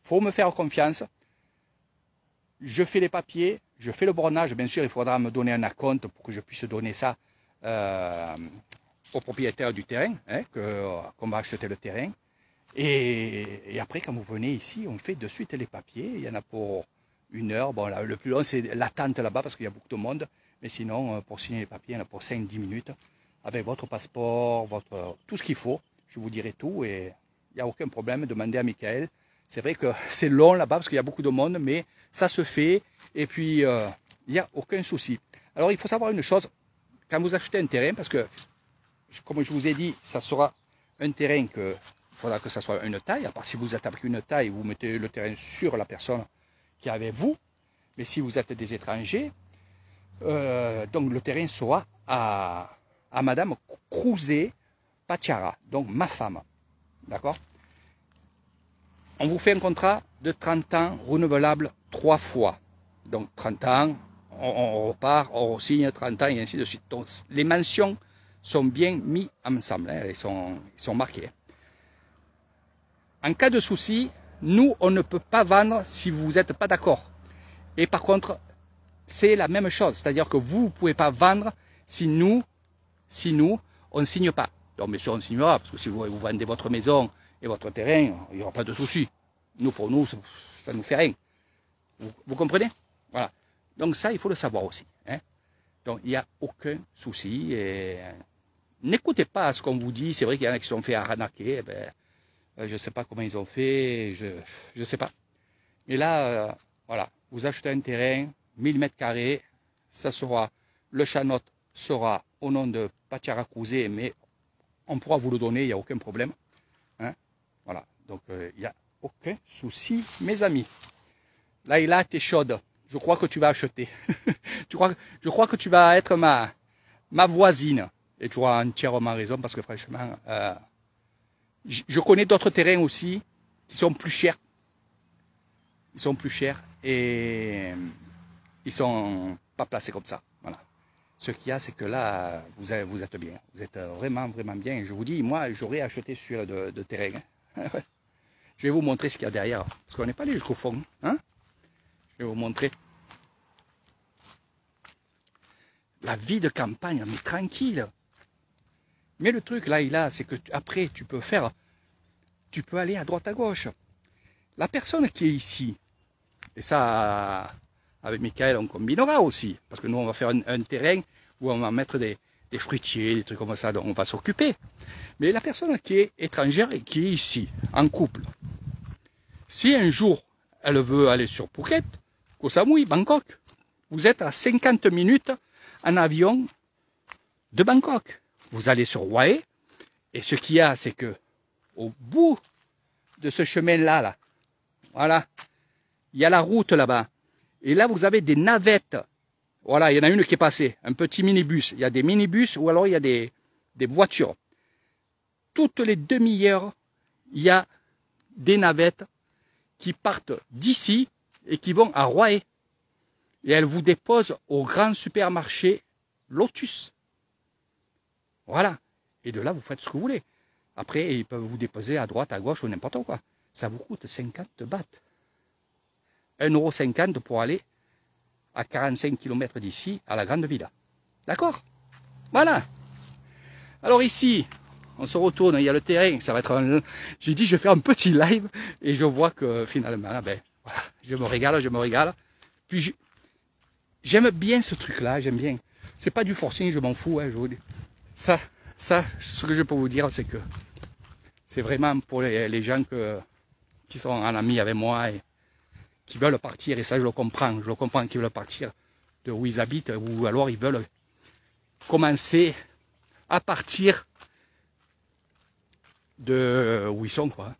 [SPEAKER 1] faut me faire confiance, je fais les papiers, je fais le bornage, bien sûr, il faudra me donner un acompte pour que je puisse donner ça au propriétaire du terrain, hein, qu'on va acheter le terrain. Et après, quand vous venez ici, on fait de suite les papiers. Il y en a pour 1 heure. Bon, là, le plus long, c'est l'attente là-bas parce qu'il y a beaucoup de monde. Mais sinon, pour signer les papiers, il y en a pour 5-10 minutes. Avec votre passeport, tout ce qu'il faut. Je vous dirai tout et il n'y a aucun problème. Demandez à Michael. C'est vrai que c'est long là-bas parce qu'il y a beaucoup de monde, mais ça se fait. Et puis, il n'y a aucun souci. Alors, il faut savoir une chose. Quand vous achetez un terrain, parce que, comme je vous ai dit, ça sera un terrain que... Il faudra que ça soit une taille, à part si vous êtes avec une taille, vous mettez le terrain sur la personne qui est avec vous. Mais si vous êtes des étrangers, donc le terrain sera à Madame Crouzet Pachara, donc ma femme. D'accord? On vous fait un contrat de 30 ans renouvelable 3 fois. Donc 30 ans, on repart, on signe 30 ans et ainsi de suite. Donc les mentions sont bien mises ensemble, hein, ils sont marqués. En cas de souci, nous, on ne peut pas vendre si vous n'êtes pas d'accord. Et par contre, c'est la même chose. C'est-à-dire que vous ne pouvez pas vendre si nous, on ne signe pas. Donc bien sûr on signera, parce que si vous vendez votre maison et votre terrain, il n'y aura pas de souci. Nous, pour nous, ça ne nous fait rien. Vous comprenez? Voilà. Donc ça, il faut le savoir aussi. Hein. Donc il n'y a aucun souci. Et n'écoutez pas ce qu'on vous dit. C'est vrai qu'il y en a qui se sont fait arnaquer. Ben, je ne sais pas comment ils ont fait. Je ne sais pas. Mais là, voilà. Vous achetez un terrain, 1000 mètres carrés. Ça sera, le Chanotte sera au nom de Pacharakouzé, mais on pourra vous le donner, il n'y a aucun problème. Hein. Voilà. Donc il n'y a aucun souci, mes amis. Laïla, t'es chaude. Je crois que tu vas acheter. Je crois que tu vas être ma voisine. Et tu as entièrement raison parce que franchement, je connais d'autres terrains aussi qui sont plus chers. Ils sont plus chers et ils sont pas placés comme ça. Voilà. Ce qu'il y a, c'est que là, vous êtes bien. Vous êtes vraiment, vraiment bien. Et je vous dis, moi, j'aurais acheté celui-là de terrain. Je vais vous montrer ce qu'il y a derrière. Parce qu'on n'est pas allé jusqu'au fond. Hein. Je vais vous montrer. La vie de campagne, mais tranquille. Mais le truc là, c'est que après, tu peux aller à droite à gauche. La personne qui est ici, et ça, avec Michael, on combinera aussi, parce que nous, on va faire un terrain où on va mettre des fruitiers, des trucs comme ça, dont on va s'occuper. Mais la personne qui est étrangère et qui est ici, en couple, si un jour, elle veut aller sur Phuket, Koh Samui, Bangkok, vous êtes à 50 minutes en avion de Bangkok. Vous allez sur Hue, et ce qu'il y a, c'est que au bout de ce chemin-là, voilà, il y a la route là-bas. Et là, vous avez des navettes. Voilà, il y en a une qui est passée, un petit minibus. Il y a des minibus ou alors il y a des voitures. Toutes les demi-heures, il y a des navettes qui partent d'ici et qui vont à Hue. Et elles vous déposent au grand supermarché Lotus. Voilà. Et de là, vous faites ce que vous voulez. Après, ils peuvent vous déposer à droite, à gauche ou n'importe quoi. Ça vous coûte 50 bahts. 1,50 € pour aller à 45 km d'ici, à la Grande Villa. D'accord? Voilà. Alors ici, on se retourne, il y a le terrain. Ça va être un... J'ai dit, je vais faire un petit live. Et je vois que finalement, ben, voilà, je me régale. Puis, j'aime bien ce truc-là, j'aime bien. C'est pas du forcing, je m'en fous. Hein, je vous dis. Ça, ce que je peux vous dire, c'est que c'est vraiment pour les gens qui sont en ami avec moi et qui veulent partir. Et ça, je le comprends qu'ils veulent partir de où ils habitent, ou alors ils veulent commencer à partir de où ils sont, quoi,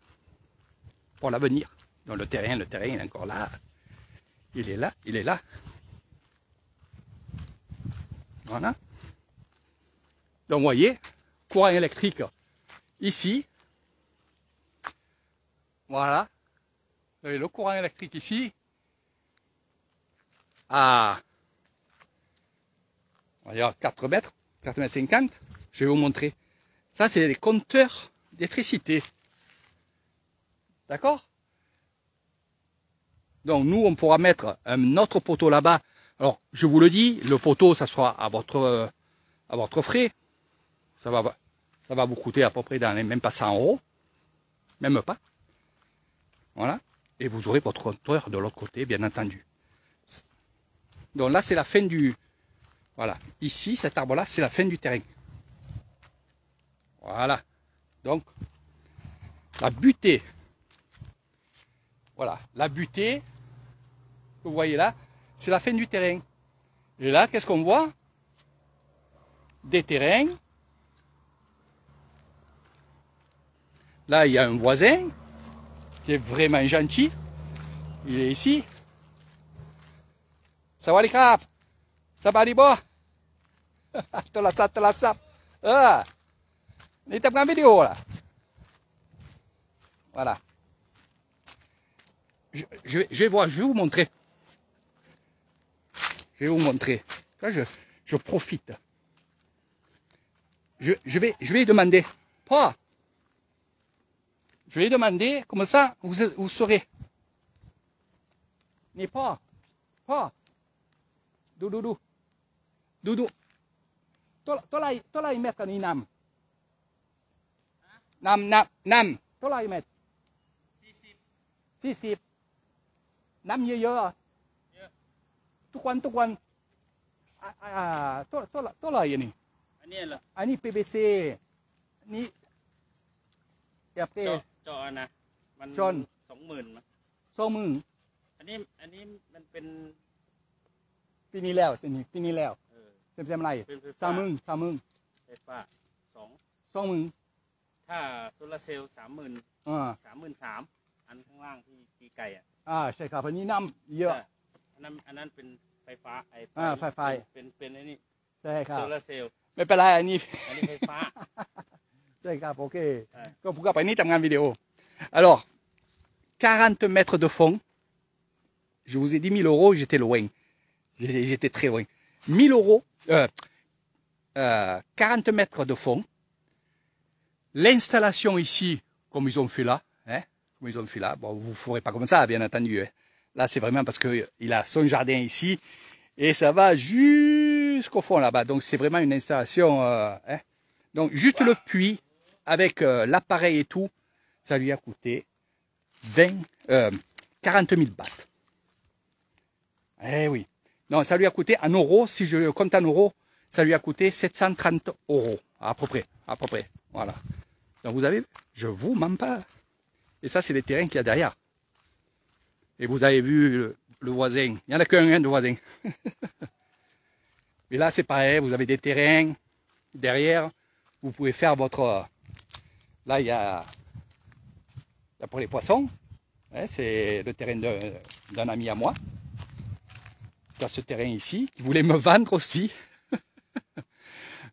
[SPEAKER 1] pour l'avenir. Donc le terrain est encore là. Il est là. Voilà. Donc vous voyez, courant électrique ici. Voilà. Vous avez le courant électrique ici. À, on va dire 4 mètres, 4 mètres 50. Je vais vous montrer. Ça, c'est les compteurs d'électricité. D'accord? Donc nous, on pourra mettre un autre poteau là-bas. Alors, je vous le dis, le poteau, ça sera à votre frais. Ça va vous coûter à peu près dans les même pas 100 €. Même pas. Voilà. Et vous aurez votre compteur de l'autre côté, bien entendu. Donc là, c'est la fin du... Voilà. Ici, cet arbre-là, c'est la fin du terrain. Voilà. Donc, la butée. Voilà. La butée, que vous voyez là, c'est la fin du terrain. Et là, qu'est-ce qu'on voit? Des terrains. Là, il y a un voisin qui est vraiment gentil. Il est ici. Sawadee-krap. Sabadibo. Tolasap. Ah. Il tape en vidéo là. Voilà. Je vais voir, je vais vous montrer. Je vais vous montrer. Là, je profite. Je vais demander. Pas. Je vais demander, comme ça, vous saurez. Mais pas. Doudou. Tola y mettre en inam. น้ำเท่าไหร่เม็ด40น้ำเยอะๆทุกวันเท่าไหร่อันนี้อันนี้เหรออันนี้ PVC นี่เจาะนะมัน20,000 อันนี้มันเป็นปีนี้แล้วปีนี้แล้วเต็มไร30,000ไฟฟ้า20,000ถ้าโซลาร์เซลล์33,000อันข้างล่างที่ตีไก่ใช่ครับอันนี้น้ำเยอะอันนั้นเป็นไฟฟ้าไฟเป็นไอ้นี่ใช่ครับโซลาร์เซลล์ไม่เป็นไรอันนี้ไฟฟ้าใช่ครับโอเคก็พูดไปนี่ทำงานวิดีโอ alors 40 mètres de fond je vous ai dit 1 000 euros j'étais loin j'étais très loin 1 000 euros 40 mètres de fond l'installation ici comme ils ont fait là bon vous ne ferez pas comme ça bien entendu là c'est vraiment parce que il a son jardin ici et ça va jusqu'au fond là-bas donc c'est vraiment une installation donc juste le puits avec l'appareil et tout ça lui a coûté 40 000 bahts. Eh oui. Non, ça lui a coûté en euros, si je compte en euros, ça lui a coûté 730 euros, à peu près. Voilà. Donc vous avez vu, je vous mens pas. Et ça, c'est les terrains qu'il y a derrière. Et vous avez vu le voisin. Il n'y en a qu'un de voisin. Et là, c'est pareil, vous avez des terrains derrière. Vous pouvez faire votre... Là, il y a pour les poissons. C'est le terrain d'un ami à moi. Dans ce terrain ici, qui voulait me vendre aussi.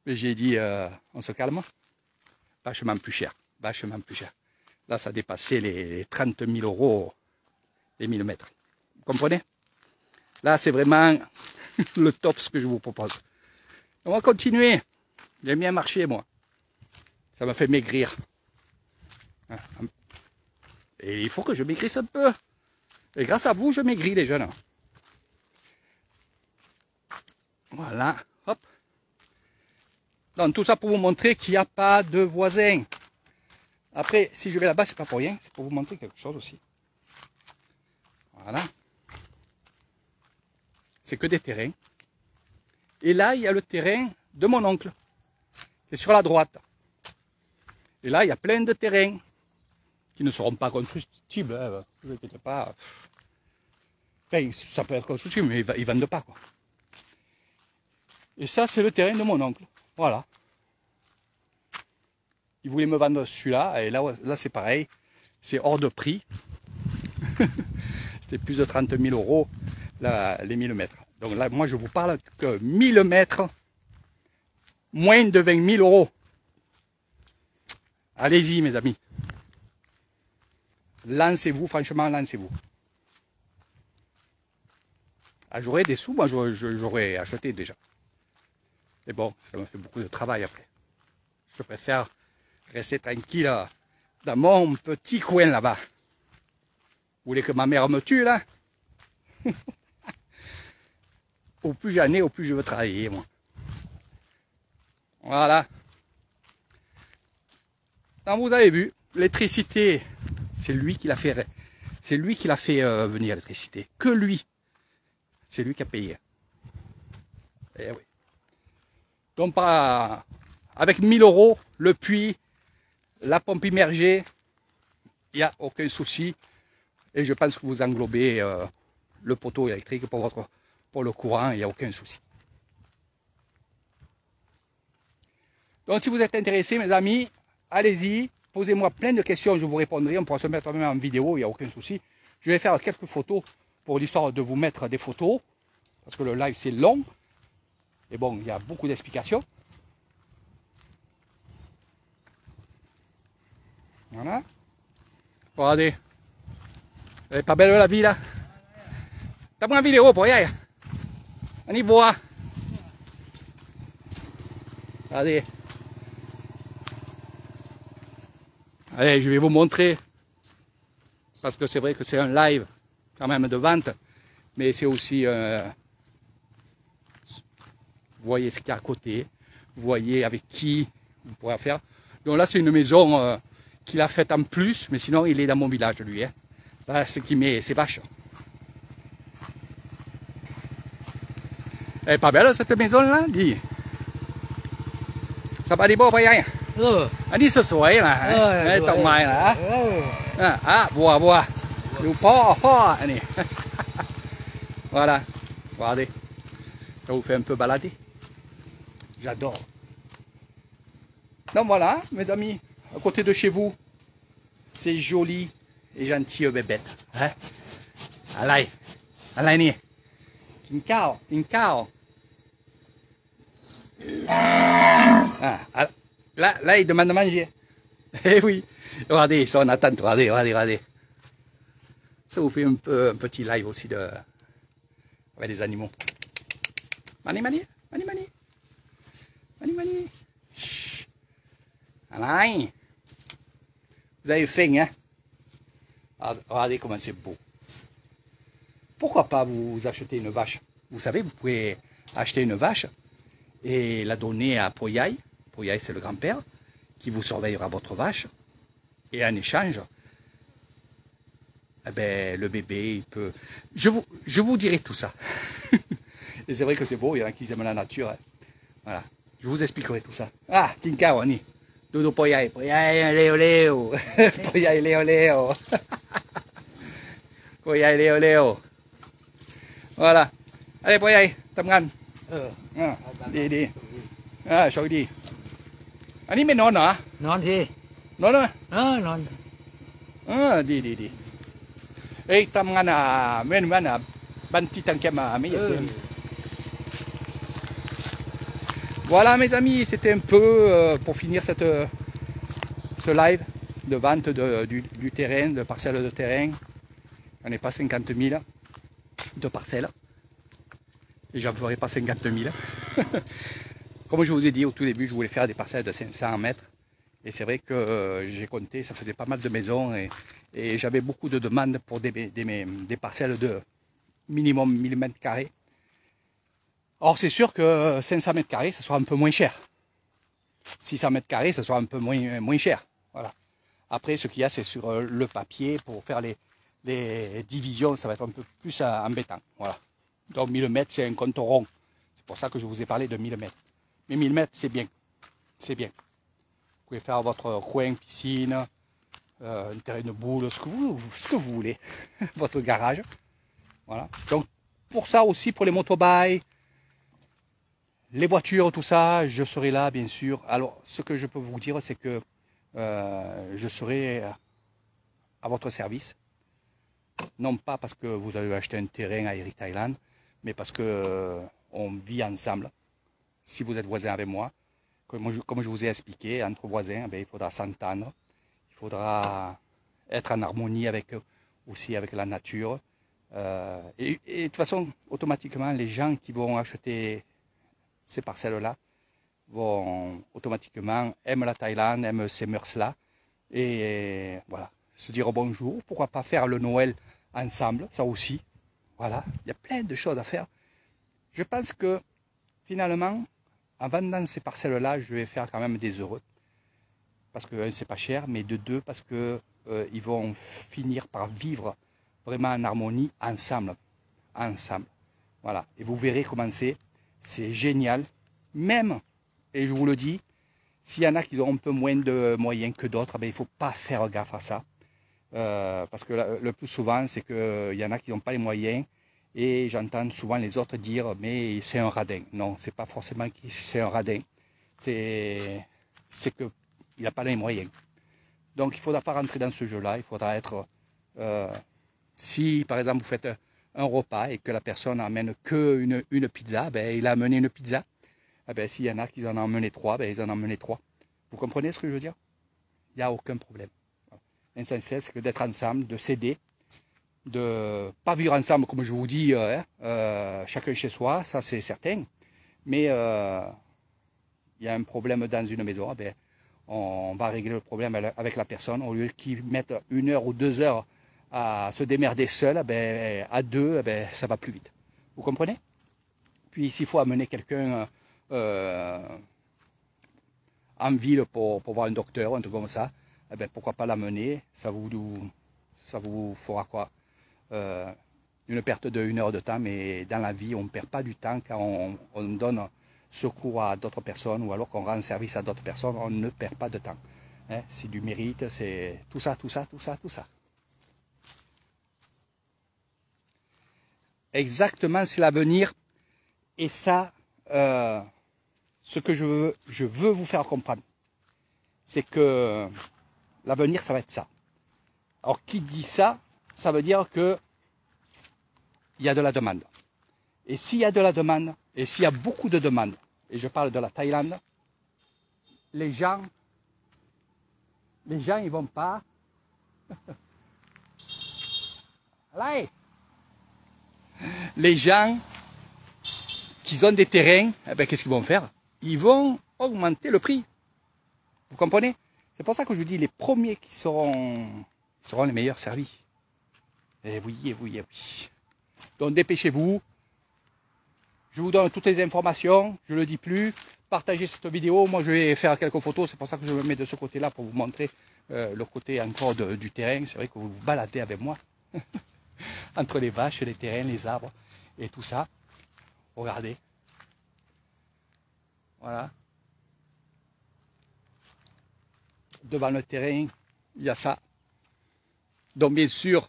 [SPEAKER 1] Mais j'ai dit, on se calme. Vachement plus cher. Là, ça dépassait les 30 000 euros les 1000 mètres. Vous comprenez? Là, c'est vraiment le top ce que je vous propose. On va continuer. J'aime bien marcher, moi. Ça m'a fait maigrir. Et il faut que je maigrisse un peu. Et grâce à vous, je maigris, les jeunes. Voilà, hop. Donc tout ça pour vous montrer qu'il n'y a pas de voisins. Après, si je vais là-bas, c'est pas pour rien, c'est pour vous montrer quelque chose aussi. Voilà. C'est que des terrains. Et là, il y a le terrain de mon oncle. C'est sur la droite. Et là, il y a plein de terrains qui ne seront pas constructibles. Ne vous inquiétez pas. Enfin, ça peut être constructible, mais ils ne vendent pas, quoi. Et ça, c'est le terrain de mon oncle. Voilà. Il voulait me vendre celui-là. Et là c'est pareil. C'est hors de prix. C'était plus de 30 000 euros les 1000 mètres. Donc là, moi, je vous parle que 1000 mètres, moins de 20 000 euros. Allez-y, mes amis. Lancez-vous, franchement, lancez-vous. Ah, j'aurais des sous, moi, j'aurais acheté déjà. Mais bon, ça me fait beaucoup de travail après. Je préfère rester tranquille dans mon petit coin là-bas. Vous voulez que ma mère me tue, là? Au plus j'en ai, au plus je veux travailler, moi. Voilà. Donc vous avez vu, l'électricité, c'est lui qui l'a fait. C'est lui qui l'a fait venir l'électricité. Que lui. C'est lui qui a payé. Eh oui. Donc avec 1000 euros, le puits, la pompe immergée, il n'y a aucun souci. Et je pense que vous englobez le poteau électrique pour le courant, il n'y a aucun souci. Donc si vous êtes intéressés, mes amis, allez-y, posez-moi plein de questions, je vous répondrai, on pourra se mettre même en vidéo, il n'y a aucun souci. Je vais faire quelques photos pour l'histoire de vous mettre des photos, parce que le live c'est long. Et bon, il y a beaucoup d'explications. Voilà. Regardez. Elle est pas belle la vie là. T'as pris une vidéo pour y aller. On y voit. Regardez. Allez, je vais vous montrer. Parce que c'est vrai que c'est un live quand même de vente. Mais c'est aussi... vous voyez ce qu'il y a à côté, vous voyez avec qui vous pourrez faire. Donc là c'est une maison qu'il a faite en plus, mais sinon il est dans mon village lui. Hein. Là, c'est qui met ses vaches. Elle est pas belle cette maison là, dis. Ça va aller bon, rien. Anh đi sờ sủi là, trồng mai là. Bois. Du pas, allez. Voilà, regardez. Ça vous fait un peu balader. J'adore. Donc voilà, mes amis, à côté de chez vous, c'est joli et gentil bébête. Hein? Allez, ni. King Là, il demande de manger. Eh oui, regardez, ils sont en attente, regardez. Ça vous fait un petit live aussi avec les animaux. Mani. Chut. Allez. Vous avez faim, hein? Regardez comment c'est beau. Pourquoi pas vous acheter une vache? Vous savez, vous pouvez acheter une vache et la donner à Poyai. Poyai, c'est le grand-père qui vous surveillera votre vache. Et en échange, eh ben, le bébé, il peut... Je vous dirai tout ça. Et c'est vrai que c'est beau, il y en a qui aiment la nature. Hein. Voilà, je vous expliquerai tout ça. Ah, Kinka, on y. Dodo Poyai, Leo. Poyai, Leo. Poyai, Leo. Voilà. Allez, Poyai, tầm đi. Sao đi. อันนี้ไม่นอนเหรอนอนสินอนเหรอนอนดีเอ้ยทำงานเว้นบันที่ตั้งแคมป์ไม่เยอะ Voilà mes amis, c'était un peu pour finir ce live de vente du terrain, de parcelles de terrain. On n'est pas 50 000 de parcelles. Et j'en ferai pas 50 000. Comme je vous ai dit au tout début, je voulais faire des parcelles de 500 mètres. Et c'est vrai que j'ai compté, ça faisait pas mal de maisons. Et j'avais beaucoup de demandes pour des parcelles de minimum 1000 mètres carrés. Or c'est sûr que 500 mètres carrés, ça sera un peu moins cher. 600 mètres carrés, ça sera un peu moins cher. Voilà. Après, ce qu'il y a, c'est sur le papier. Pour faire les divisions, ça va être un peu plus embêtant. Voilà. Donc 1000 mètres, c'est un compte rond. C'est pour ça que je vous ai parlé de 1000 mètres. Mais 1000 mètres, c'est bien. C'est bien. Vous pouvez faire votre coin, piscine, un terrain de boule, ce que vous voulez. Votre garage. Voilà. Donc, pour ça aussi, pour les motorbikes, les voitures, tout ça, je serai là, bien sûr. Alors, ce que je peux vous dire, c'est que je serai à votre service. Non pas parce que vous allez acheter un terrain à Eric Thailand, mais parce que on vit ensemble. Si vous êtes voisin avec moi, comme je vous ai expliqué, entre voisins, il faudra s'entendre. Il faudra être en harmonie aussi avec la nature. Et de toute façon, automatiquement, les gens qui vont acheter ces parcelles-là vont automatiquement aimer la Thaïlande, aiment ces mœurs-là. Et voilà, se dire bonjour, pourquoi pas faire le Noël ensemble, ça aussi. Voilà, il y a plein de choses à faire. Je pense que finalement, en vendant ces parcelles-là, je vais faire quand même des heureux. Parce que, un, c'est pas cher, mais de deux, parce que ils vont finir par vivre vraiment en harmonie ensemble. Voilà, et vous verrez comment c'est génial. Même, et je vous le dis, s'il y en a qui ont un peu moins de moyens que d'autres, il ne faut pas faire gaffe à ça. Parce que le plus souvent, c'est qu'il y en a qui n'ont pas les moyens. Et j'entends souvent les autres dire, mais c'est un radin. Non, c'est pas forcément que c'est un radin. C'est qu'il n'a pas les moyens. Donc il ne faudra pas rentrer dans ce jeu-là. Il faudra être... si, par exemple, vous faites un repas et que la personne n'amène qu'une pizza, il a amené une pizza. S'il y en a qui en ont amené 3, ils en ont amené 3. Vous comprenez ce que je veux dire? Il n'y a aucun problème. L'essentiel, c'est que d'être ensemble, de s'aider, de ne pas vivre ensemble, comme je vous dis, chacun chez soi, ça c'est certain. Mais il y a un problème dans une maison, on va régler le problème avec la personne. Au lieu qu'ils mettent 1 heure ou 2 heures à se démerder seul, à deux, ça va plus vite. Vous comprenez? Puis s'il faut amener quelqu'un en ville pour voir un docteur, un truc comme ça, eh ben, pourquoi pas l'amener, ça vous fera quoi, une perte de 1 heure de temps, mais dans la vie, on ne perd pas du temps quand on donne secours à d'autres personnes ou alors qu'on rend service à d'autres personnes, on ne perd pas de temps. Hein, c'est du mérite, c'est tout ça, tout ça, tout ça, tout ça. Exactement, c'est l'avenir. Et ça, ce que je veux vous faire comprendre, c'est que l'avenir, ça va être ça. Alors, qui dit ça, ça veut dire que il y a de la demande. Et s'il y a de la demande, et s'il y a beaucoup de demandes, et je parle de la Thaïlande, les gens ils vont pas. Allez, les gens qui ont des terrains, eh ben, qu'est-ce qu'ils vont faire? Ils vont augmenter le prix. Vous comprenez? C'est pour ça que je dis les premiers qui seront les meilleurs servis. Et oui, et oui, et oui. Donc dépêchez-vous. Je vous donne toutes les informations, je ne le dis plus. Partagez cette vidéo. Moi, je vais faire quelques photos. C'est pour ça que je me mets de ce côté-là pour vous montrer le côté encore du terrain. C'est vrai que vous vous baladez avec moi entre les vaches, les terrains, les arbres et tout ça. Regardez. Voilà. Devant le terrain, il y a ça. Donc, bien sûr,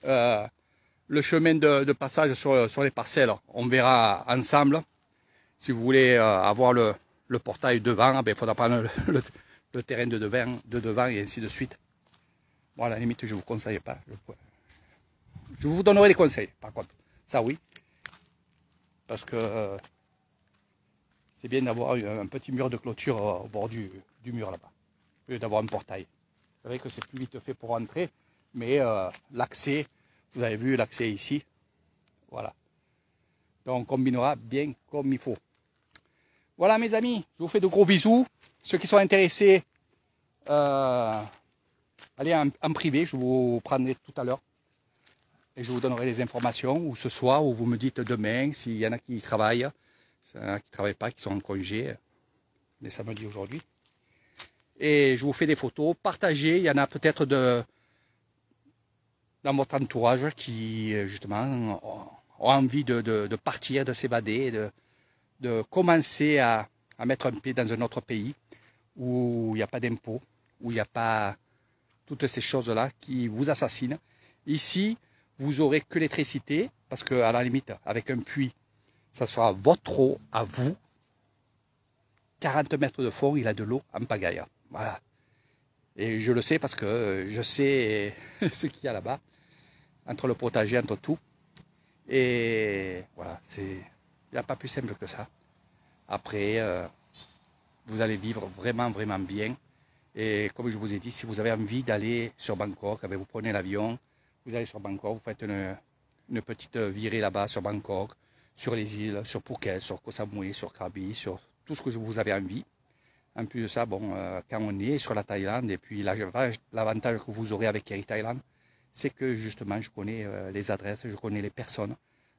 [SPEAKER 1] le chemin de passage sur les parcelles, on verra ensemble. Si vous voulez avoir le portail devant, il faudra prendre le terrain de devant et ainsi de suite. Bon, à la limite, je ne vous conseille pas. Je vous donnerai des conseils, par contre. Ça, oui. Parce que c'est bien d'avoir un petit mur de clôture au bord du mur là-bas, au lieu d'avoir un portail. C'est vrai que c'est plus vite fait pour rentrer, mais l'accès, vous avez vu l'accès ici. Voilà. Donc on combinera bien comme il faut. Voilà mes amis, je vous fais de gros bisous. Ceux qui sont intéressés, allez en privé, je vous prendrai tout à l'heure. Et je vous donnerai les informations, ou ce soir, ou vous me dites demain, s'il y en a qui travaillent, s'il y en a qui ne travaillent pas, qui sont en congé, les samedis aujourd'hui. Et je vous fais des photos, partagez, il y en a peut-être dans votre entourage qui, justement, ont envie de partir, de s'évader, de commencer à mettre un pied dans un autre pays où il n'y a pas d'impôts, où il n'y a pas toutes ces choses-là qui vous assassinent. Ici, vous aurez que l'électricité, parce qu'à la limite, avec un puits, ça sera votre eau à vous. 40 mètres de fond, il a de l'eau en pagaille. Voilà. Et je le sais parce que je sais ce qu'il y a là-bas, entre le potager, entre tout. Et voilà, il n'y a pas plus simple que ça. Après, vous allez vivre vraiment, vraiment bien. Et comme je vous ai dit, si vous avez envie d'aller sur Bangkok, vous prenez l'avion, vous allez sur Bangkok, vous faites une petite virée là-bas sur Bangkok, sur les îles, sur Phuket, sur Koh Samui, sur Krabi, sur tout ce que vous avez envie. En plus de ça, bon, quand on est sur la Thaïlande, et puis l'avantage que vous aurez avec Air Thailand, c'est que justement, je connais les adresses, je connais les personnes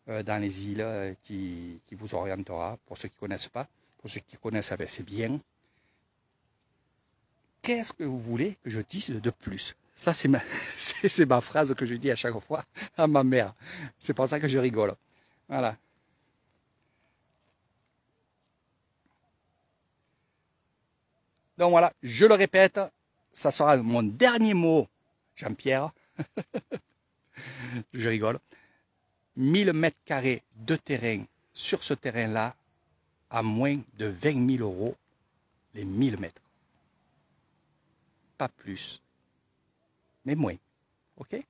[SPEAKER 1] dans les îles qui vous orientera. Pour ceux qui ne connaissent pas, pour ceux qui connaissent, c'est bien. Qu'est-ce que vous voulez que je dise de plus? Ça, c'est ma phrase que je dis à chaque fois à ma mère. C'est pour ça que je rigole. Voilà. Donc voilà, je le répète, ça sera mon dernier mot, Jean-Pierre. Je rigole. 1000 mètres carrés de terrain sur ce terrain-là, à moins de 20 000 euros, les 1000 mètres. Pas plus, mais moins. Ok?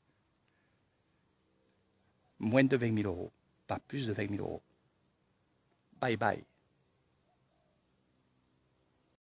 [SPEAKER 1] Moins de 20 000 euros, pas plus de 20 000 euros. Bye bye.